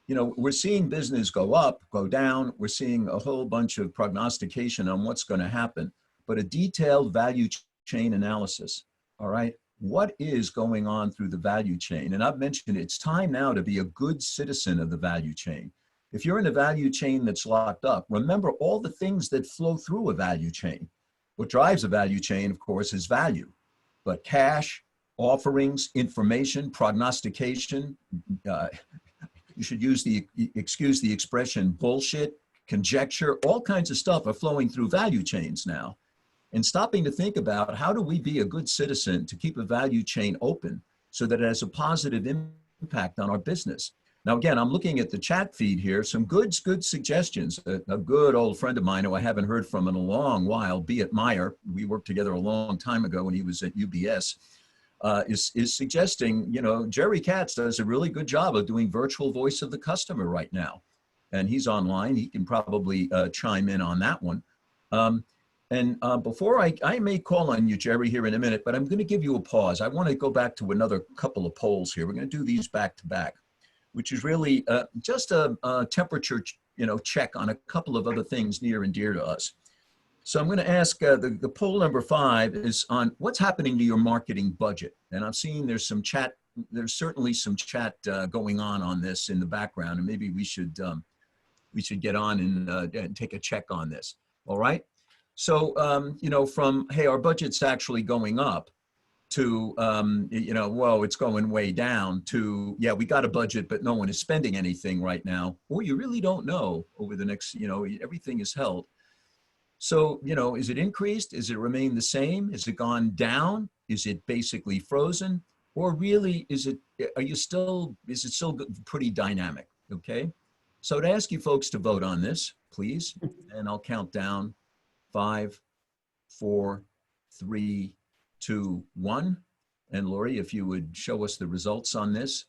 B: we're seeing business go up, go down. We're seeing a whole bunch of prognostication on what's going to happen, but a detailed value chain analysis. All right, what is going on through the value chain? And I've mentioned it's time now to be a good citizen of the value chain. If you're in a value chain that's locked up, remember all the things that flow through a value chain. What drives a value chain, of course, is value, but cash, offerings, information, prognostication, you should excuse the expression bullshit, conjecture, all kinds of stuff are flowing through value chains now. And stopping to think about how do we be a good citizen to keep a value chain open so that it has a positive impact on our business. Now, again, I'm looking at the chat feed here, some good suggestions. A good old friend of mine who I haven't heard from in a long while, Beat Meyer, we worked together a long time ago when he was at UBS, is suggesting, Jerry Katz does a really good job of doing virtual voice of the customer right now. And he's online, he can probably chime in on that one. Before I may call on you, Jerry, here in a minute, but I'm gonna give you a pause. I wanna go back to another couple of polls here. We're gonna do these back to back, which is really just a temperature, check on a couple of other things near and dear to us. So I'm going to ask the poll number 5 is on what's happening to your marketing budget. And I'm seeing there's certainly some chat going on this in the background, and maybe we should get on and take a check on this. All right. So from hey, our budget's actually going up, to, whoa, it's going way down, to, yeah, we got a budget, but no one is spending anything right now. Or you really don't know over the next, everything is held. So, is it increased? Is it remained the same? Is it gone down? Is it basically frozen? Or really, is it still pretty dynamic? Okay. So to ask you folks to vote on this, please, and I'll count down 5, 4, 3, 2, 1. And Lori, if you would show us the results on this.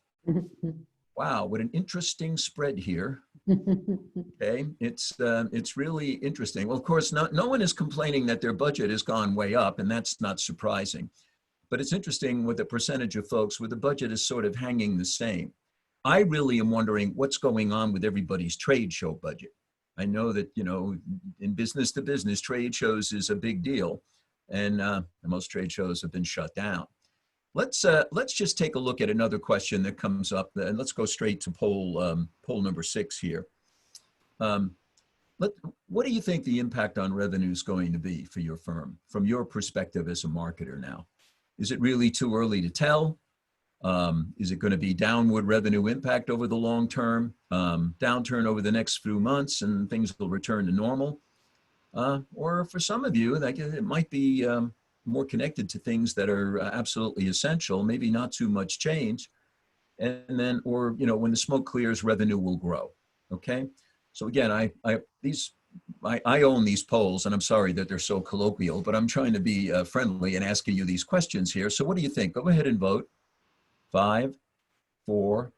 B: Wow, what an interesting spread here. Okay, it's really interesting. Well, of course, no one is complaining that their budget has gone way up, and that's not surprising. But it's interesting with the percentage of folks where the budget is sort of hanging the same. I really am wondering what's going on with everybody's trade show budget. I know that, you know, in business to business, trade shows is a big deal, and most trade shows have been shut down. Let's just take a look at another question that comes up, and let's go straight to poll number 6 here. What do you think the impact on revenue is going to be for your firm from your perspective as a marketer now? Is it really too early to tell? Is it going to be downward revenue impact over the long term, downturn over the next few months, and things will return to normal? Or for some of you, like, it might be more connected to things that are absolutely essential, maybe not too much change. And then, or, you know, when the smoke clears, revenue will grow. Okay. So again, I own these polls, and I'm sorry that they're so colloquial, but I'm trying to be friendly and asking you these questions here. So what do you think? Go ahead and vote. 5, 4,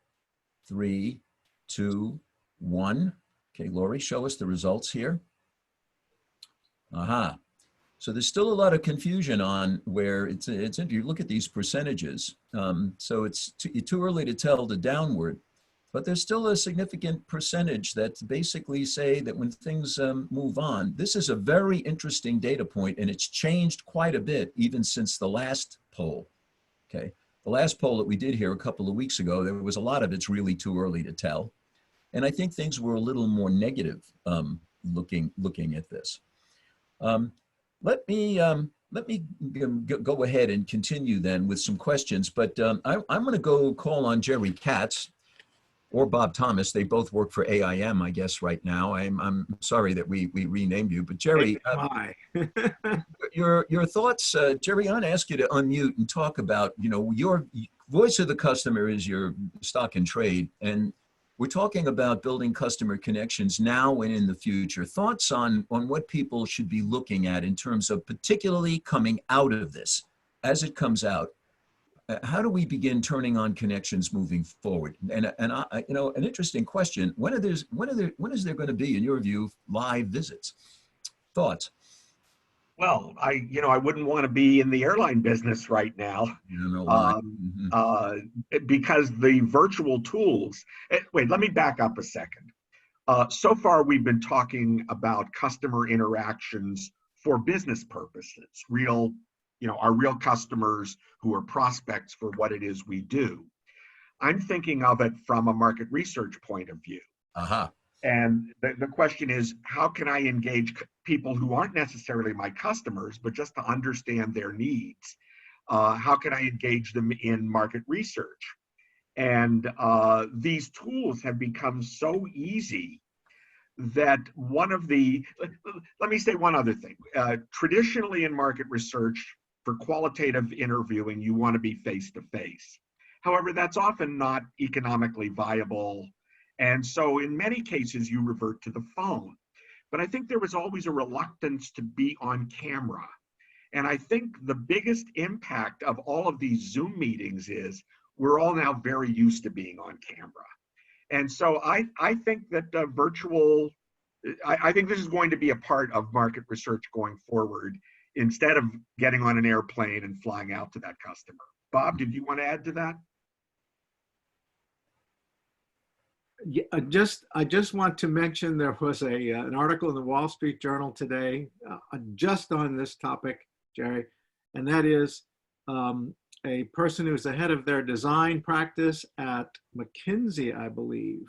B: 3, 2, 1. Okay, Lori, show us the results here. Aha. So there's still a lot of confusion on where it's if you look at these percentages. So it's too early to tell the downward, but there's still a significant percentage that basically say that when things move on. This is a very interesting data point, and it's changed quite a bit even since the last poll. Okay, the last poll that we did here a couple of weeks ago, there was a lot of it's really too early to tell, and I think things were a little more negative looking at this. Let me go ahead and continue then with some questions, but I'm going to go call on Jerry Katz or Bob Thomas. They both work for AIM, I guess, right now. I'm sorry that we renamed you, but Jerry, your thoughts, Jerry. I'm going to ask you to unmute and talk about, you know, your voice of the customer is your stock and trade, and we're talking about building customer connections now and in the future. Thoughts on what people should be looking at in terms of particularly coming out of this, as it comes out. How do we begin turning on connections moving forward? And you know, an interesting question: when is there going to be, in your view, live visits? Thoughts?
H: Well, I wouldn't want to be in the airline business right now, because the virtual tools. Wait, let me back up a second. So far, we've been talking about customer interactions for business purposes, our real customers who are prospects for what it is we do. I'm thinking of it from a market research point of view. And the question is, how can I engage people who aren't necessarily my customers, but just to understand their needs? How can I engage them in market research? And these tools have become so easy that let me say one other thing. Traditionally in market research, for qualitative interviewing, you want to be face-to-face. However, that's often not economically viable. And so in many cases, you revert to the phone. But I think there was always a reluctance to be on camera. And I think the biggest impact of all of these Zoom meetings is we're all now very used to being on camera. And so I think that I think this is going to be a part of market research going forward, instead of getting on an airplane and flying out to that customer. Bob, did you want to add to that?
D: Yeah, I just want to mention there was an article in the Wall Street Journal today just on this topic, Jerry, and that is a person who's the head of their design practice at McKinsey, I believe,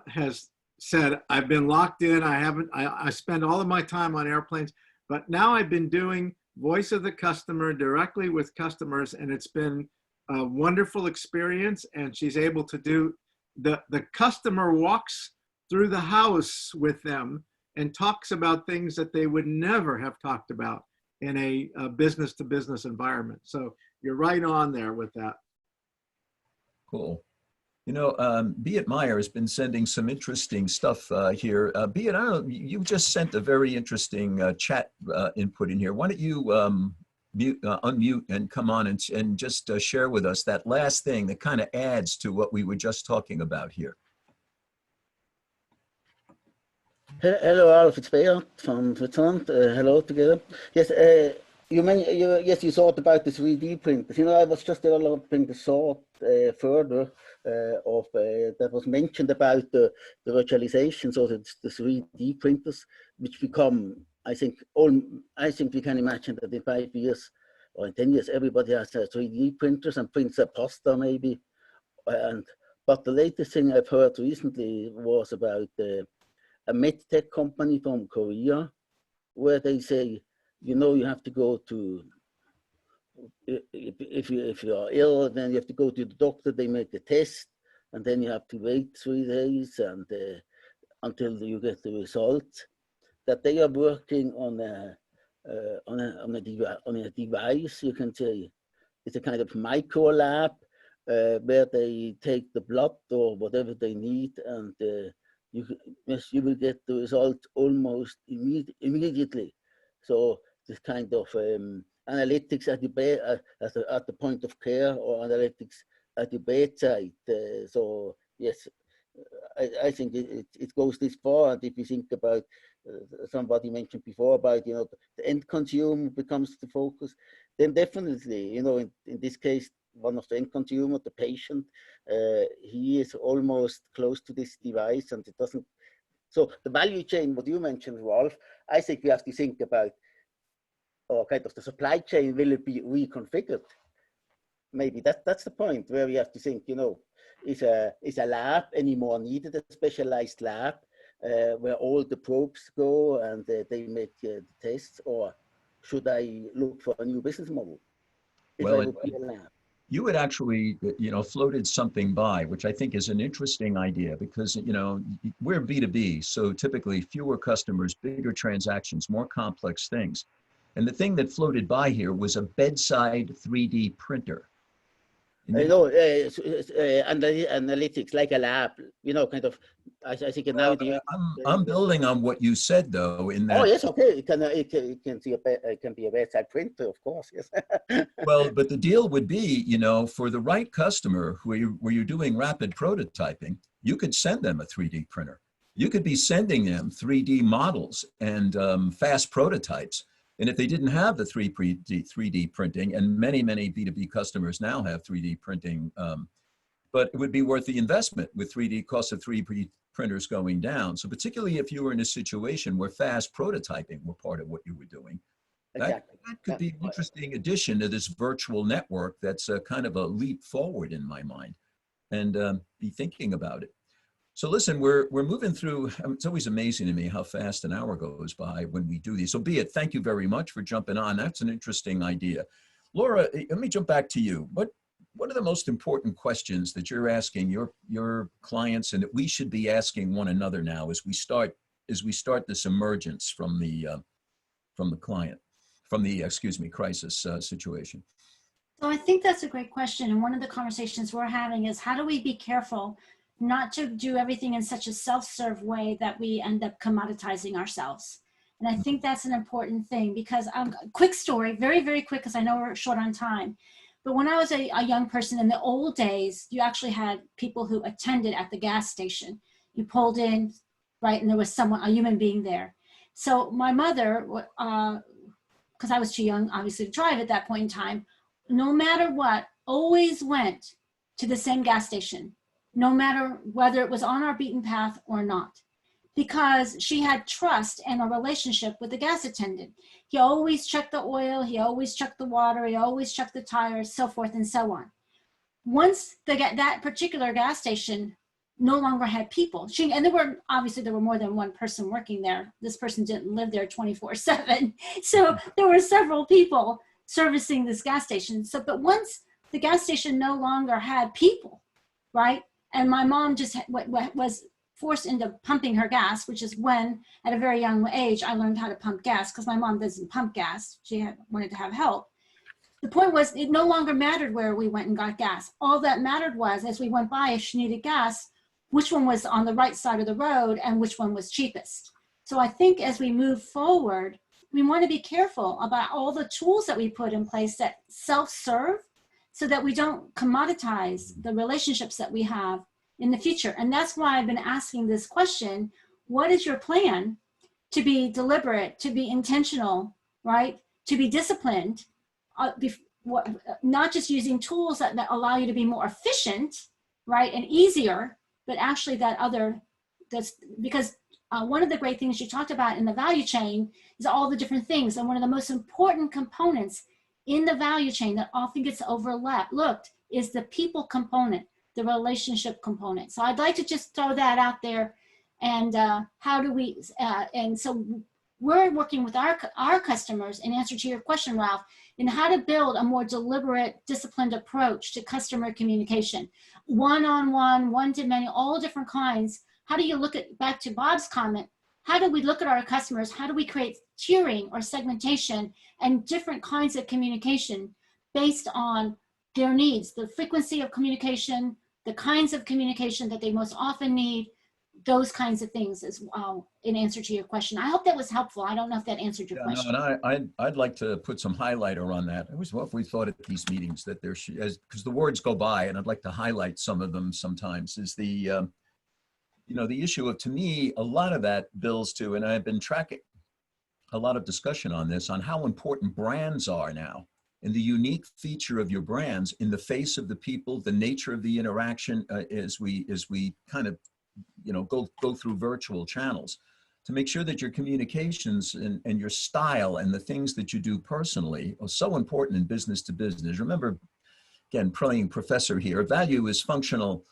D: has said, I've been locked in. I spend all of my time on airplanes, but now I've been doing voice of the customer directly with customers, and it's been a wonderful experience. And she's able to do the customer walks through the house with them and talks about things that they would never have talked about in a business to business environment. So you're right on there with that. Cool.
B: You know, Beat Meyer has been sending some interesting stuff here. Beat, I don't know, you just sent a very interesting chat input in here. Why don't you unmute and come on and just share with us that last thing that kind of adds to what we were just talking about here.
I: Hello, Alf. It's Beat from Switzerland. Hello together. Yes, Yes, you thought about the 3D printers. I was just developing the thought further of that was mentioned about the virtualization, so that the 3D printers, which become, I think we can imagine that in 5 years or in 10 years, everybody has 3D printers and prints a poster maybe. But the latest thing I've heard recently was about a medtech company from Korea, where they say, you have to go to, if you are ill, then you have to go to the doctor, they make a test, and then you have to wait 3 days and until you get the result. That they are working on a device, you can say. It's a kind of micro lab where they take the blood or whatever they need, and you will get the result almost immediately. So this kind of analytics at the point of care, or analytics at the bedside. So yes, I think it goes this far. And if you think about, somebody mentioned before about, the end consumer becomes the focus, then definitely, in this case, one of the end consumer, the patient, he is almost close to this device, and it doesn't. So the value chain, what you mentioned, Rolf, I think we have to think about, or kind of the supply chain, will it be reconfigured? Maybe that's the point where we have to think, is a lab anymore needed, a specialized lab where all the probes go and they make the tests, or should I look for a new business model if I would be a lab?
B: You had actually, floated something by, which I think is an interesting idea, because, we're B2B, so typically fewer customers, bigger transactions, more complex things. And the thing that floated by here was a bedside 3D printer.
I: Analytics, like a lab, kind of. I think now
B: I'm building on what you said, though. In that.
I: Oh yes, okay. It can be a bedside printer, of course. Yes.
B: Well, but the deal would be, for the right customer where you're doing rapid prototyping, you could send them a 3D printer. You could be sending them 3D models and fast prototypes. And if they didn't have the 3D printing, and many B2B customers now have 3D printing, but it would be worth the investment with cost of 3D printers going down. So particularly if you were in a situation where fast prototyping were part of what you were doing, exactly. that could be an interesting addition to this virtual network. That's a kind of a leap forward in my mind, and be thinking about it. So listen, we're moving through. It's always amazing to me how fast an hour goes by when we do these. So thank you very much for jumping on. That's an interesting idea. Laura, let me jump back to you. What are the most important questions that you're asking your clients, and that we should be asking one another now as we start this emergence from the crisis situation?
C: So I think that's a great question. And one of the conversations we're having is, how do we be careful not to do everything in such a self-serve way that we end up commoditizing ourselves? And I think that's an important thing, because quick story, very, very quick, because I know we're short on time. But when I was a young person in the old days, you actually had people who attended at the gas station. You pulled in, right, and there was a human being there. So my mother, because I was too young, obviously, to drive at that point in time, no matter what, always went to the same gas station, no matter whether it was on our beaten path or not, because she had trust and a relationship with the gas attendant. He always checked the oil, he always checked the water, he always checked the tires, so forth and so on. Once that particular gas station no longer had people, and there were more than one person working there. This person didn't live there 24/7. So there were several people servicing this gas station. But once the gas station no longer had people, right? And my mom just was forced into pumping her gas, which is when, at a very young age, I learned how to pump gas, because my mom doesn't pump gas. She wanted to have help. The point was, it no longer mattered where we went and got gas. All that mattered was, as we went by, if she needed gas, which one was on the right side of the road and which one was cheapest. So I think as we move forward, we want to be careful about all the tools that we put in place that self-serve, so that we don't commoditize the relationships that we have in the future. And that's why I've been asking this question: what is your plan to be deliberate, to be intentional, right? to be disciplined, not just using tools that allow you to be more efficient, right, and easier, but actually because one of the great things you talked about in the value chain is all the different things. And one of the most important components in the value chain that often gets overlooked is the people component, the relationship component. So I'd like to just throw that out there. And and so we're working with our customers, in answer to your question, Ralph, in how to build a more deliberate, disciplined approach to customer communication. One-on-one, one-to-many, all different kinds. How do you look at, back to Bob's comment, how do we look at our customers? How do we create tiering or segmentation and different kinds of communication based on their needs, the frequency of communication, the kinds of communication that they most often need, those kinds of things as well, in answer to your question. I hope that was helpful. I don't know if that answered your question.
B: No, and I'd like to put some highlighter on that. It was what we thought at these meetings, that there should, because the words go by, and I'd like to highlight some of them sometimes, is the, the issue of, to me, a lot of that builds to, and I've been tracking a lot of discussion on this, on how important brands are now, and the unique feature of your brands in the face of the people, the nature of the interaction as we kind of go through virtual channels, to make sure that your communications and your style and the things that you do personally are so important in business to business. Remember, again, playing professor here, value is functional,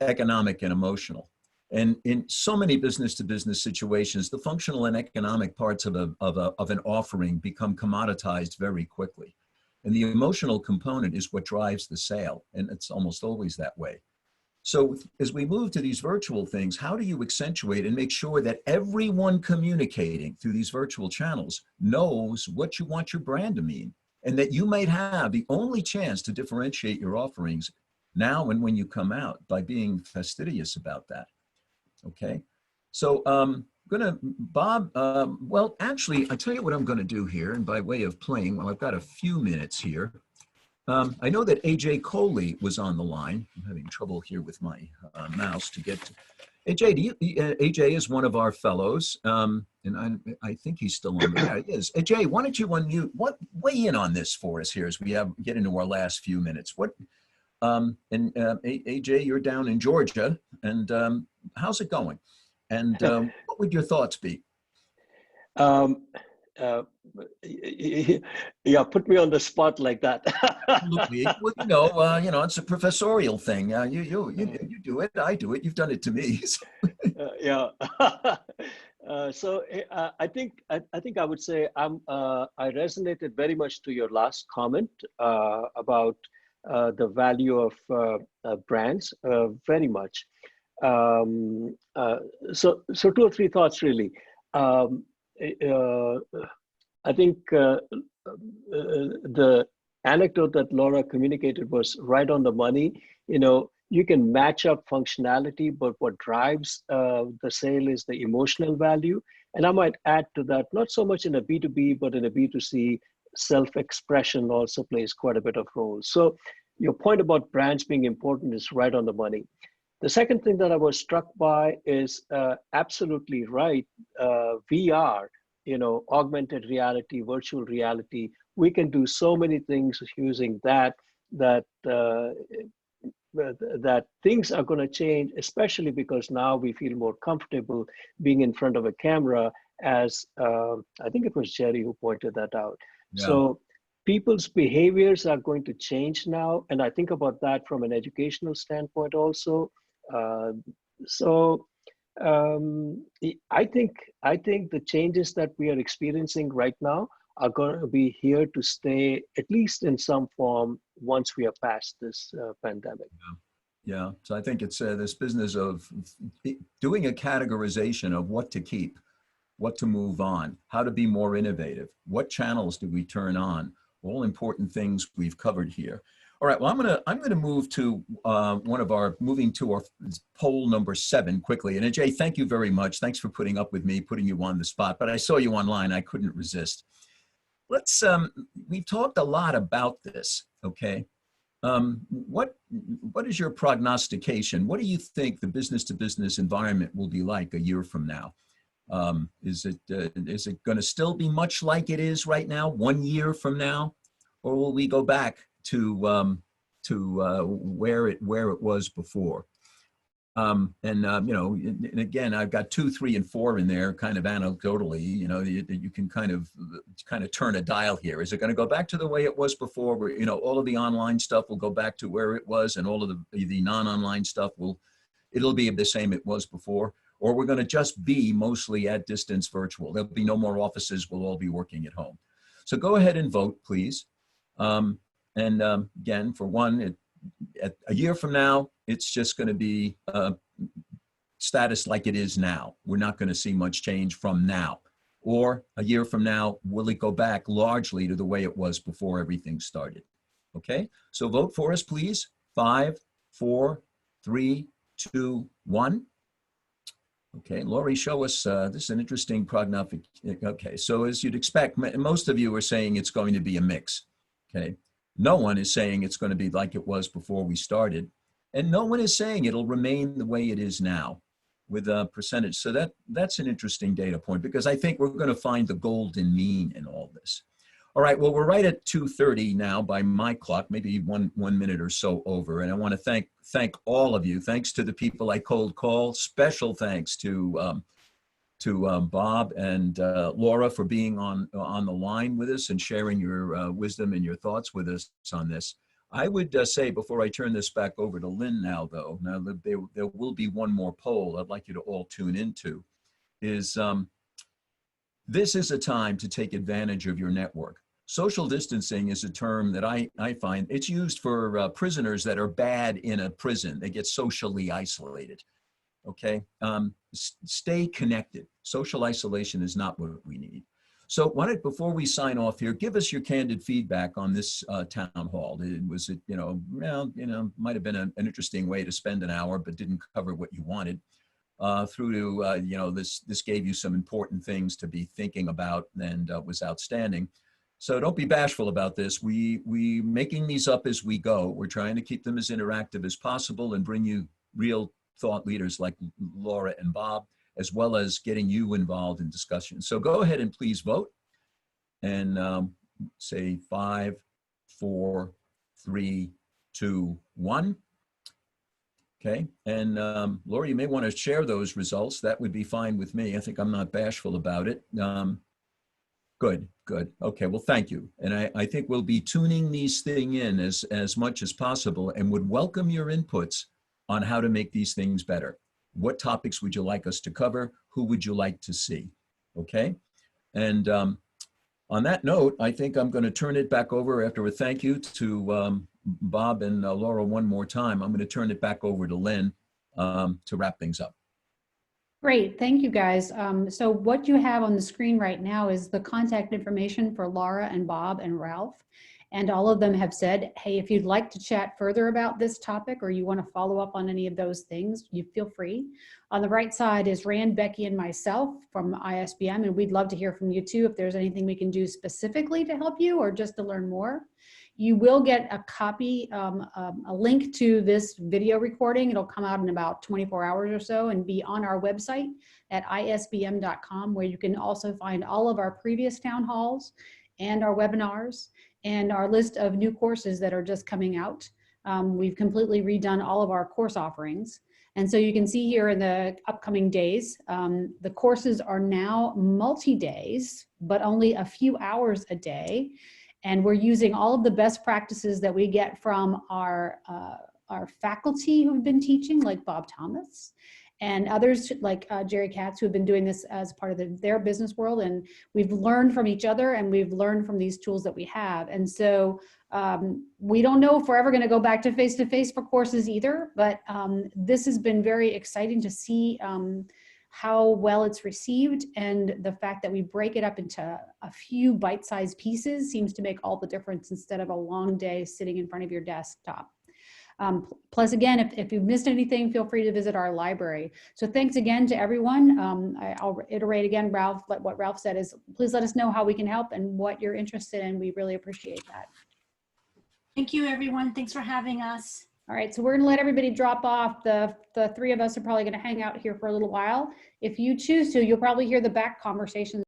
B: economic, and emotional. And in so many business to business situations, the functional and economic parts of an offering become commoditized very quickly. And the emotional component is what drives the sale. And it's almost always that way. So as we move to these virtual things, how do you accentuate and make sure that everyone communicating through these virtual channels knows what you want your brand to mean, and that you might have the only chance to differentiate your offerings now and when you come out, by being fastidious about that? Okay. So Bob, well, actually, I'll tell you what I'm going to do here. And by way of playing, well, I've got a few minutes here. I know that AJ Coley was on the line. I'm having trouble here with my mouse to get to. AJ, AJ is one of our fellows, and I think he's still on. Yeah, he is. AJ, why don't you weigh in on this for us here as we get into our last few minutes? AJ, you're down in Georgia, and how's it going? And what would your thoughts be?
J: Yeah, put me on the spot like that.
B: Well, it's a professorial thing. You do it, I do it. You've done it to me.
J: Yeah. So I think I would say I resonated very much to your last comment about the value of brands, very much. So two or three thoughts really. I think the anecdote that Laura communicated was right on the money. You can match up functionality, but what drives the sale is the emotional value. And I might add to that, not so much in a B2B, but in a B2C, self-expression also plays quite a bit of role. So your point about brands being important is right on the money. The second thing that I was struck by is absolutely right. VR, augmented reality, virtual reality, we can do so many things using that things are going to change, especially because now we feel more comfortable being in front of a camera, as I think it was Jerry who pointed that out. Yeah. So people's behaviors are going to change now. And I think about that from an educational standpoint also. I think the changes that we are experiencing right now are going to be here to stay, at least in some form, once we are past this pandemic.
B: Yeah. So I think it's this business of doing a categorization of what to keep, what to move on, how to be more innovative, what channels do we turn on, all important things we've covered here. All right, well, I'm gonna move to moving to our poll number 7 quickly. And Ajay, thank you very much. Thanks for putting up with me, putting you on the spot, but I saw you online, I couldn't resist. Let's, we've talked a lot about this, okay? What is your prognostication? What do you think the business to business environment will be like a year from now? Is it going to still be much like it is right now, 1 year from now, or will we go back to where it was before? You know, and again, I've got 2, 3, and 4 in there, kind of anecdotally. You know, you can kind of turn a dial here. Is it going to go back to the way it was before, where, you know, all of the online stuff will go back to where it was, and all of the non-online stuff it'll be the same it was before? Or we're going to just be mostly at distance virtual. There'll be no more offices. We'll all be working at home. So go ahead and vote, please. Again, for one, a year from now, it's just going to be status like it is now. We're not going to see much change from now. Or a year from now, will it go back largely to the way it was before everything started? Okay, so vote for us, please. 5, 4, 3, 2, 1. Okay, Lori, show us, this is an interesting prognostic. Okay, so as you'd expect, most of you are saying it's going to be a mix. Okay, no one is saying it's going to be like it was before we started. And no one is saying it'll remain the way it is now with a percentage. So that's an interesting data point, because I think we're going to find the golden mean in all this. All right, well, we're right at 2:30 now by my clock, maybe one minute or so over. And I want to thank all of you. Thanks to the people I cold call. Special thanks to Bob and Laura for being on the line with us and sharing your wisdom and your thoughts with us on this. I would say, before I turn this back over to Lynn now, though, now there will be one more poll I'd like you to all tune into, is this is a time to take advantage of your network. Social distancing is a term that I find it's used for prisoners that are bad in a prison. They get socially isolated. Okay, stay connected. Social isolation is not what we need. So why don't, before we sign off here, give us your candid feedback on this town hall. Was it, might have been an interesting way to spend an hour, but didn't cover what you wanted. Through to, this gave you some important things to be thinking about, and was outstanding. So don't be bashful about this. We making these up as we go. We're trying to keep them as interactive as possible and bring you real thought leaders like Laura and Bob, as well as getting you involved in discussion. So go ahead and please vote, and say 5, 4, 3, 2, 1. Okay, and Laura, you may want to share those results. That would be fine with me. I think I'm not bashful about it. Good. Okay, well, thank you. And I think we'll be tuning these things in as much as possible, and would welcome your inputs on how to make these things better. What topics would you like us to cover? Who would you like to see? Okay. And on that note, I think I'm going to turn it back over, after a thank you to Bob and Laura one more time. I'm going to turn it back over to Lynn to wrap things up.
A: Great, thank you guys. So what you have on the screen right now is the contact information for Laura and Bob and Ralph. And all of them have said, hey, if you'd like to chat further about this topic, or you want to follow up on any of those things, you feel free. On the right side is Rand, Becky, and myself from ISBM, and we'd love to hear from you too if there's anything we can do specifically to help you or just to learn more. You will get a copy, a link to this video recording. It'll come out in about 24 hours or so and be on our website at isbm.com, where you can also find all of our previous town halls and our webinars and our list of new courses that are just coming out. We've completely redone all of our course offerings. And so you can see here in the upcoming days, the courses are now multi-days, but only a few hours a day. And we're using all of the best practices that we get from our faculty who've been teaching, like Bob Thomas, and others like Jerry Katz, who have been doing this as part of their business world. And we've learned from each other, and we've learned from these tools that we have. And so we don't know if we're ever going to go back to face-to-face for courses either, but this has been very exciting to see how well it's received, and the fact that we break it up into a few bite-sized pieces seems to make all the difference instead of a long day sitting in front of your desktop. Plus, again, if you've missed anything, feel free to visit our library. So thanks again to everyone. I'll iterate again, what Ralph said is, please let us know how we can help and what you're interested in. We really appreciate that.
C: Thank you, everyone. Thanks for having us.
A: All right, so we're gonna let everybody drop off. The three of us are probably gonna hang out here for a little while. if you choose to, you'll probably hear the back conversation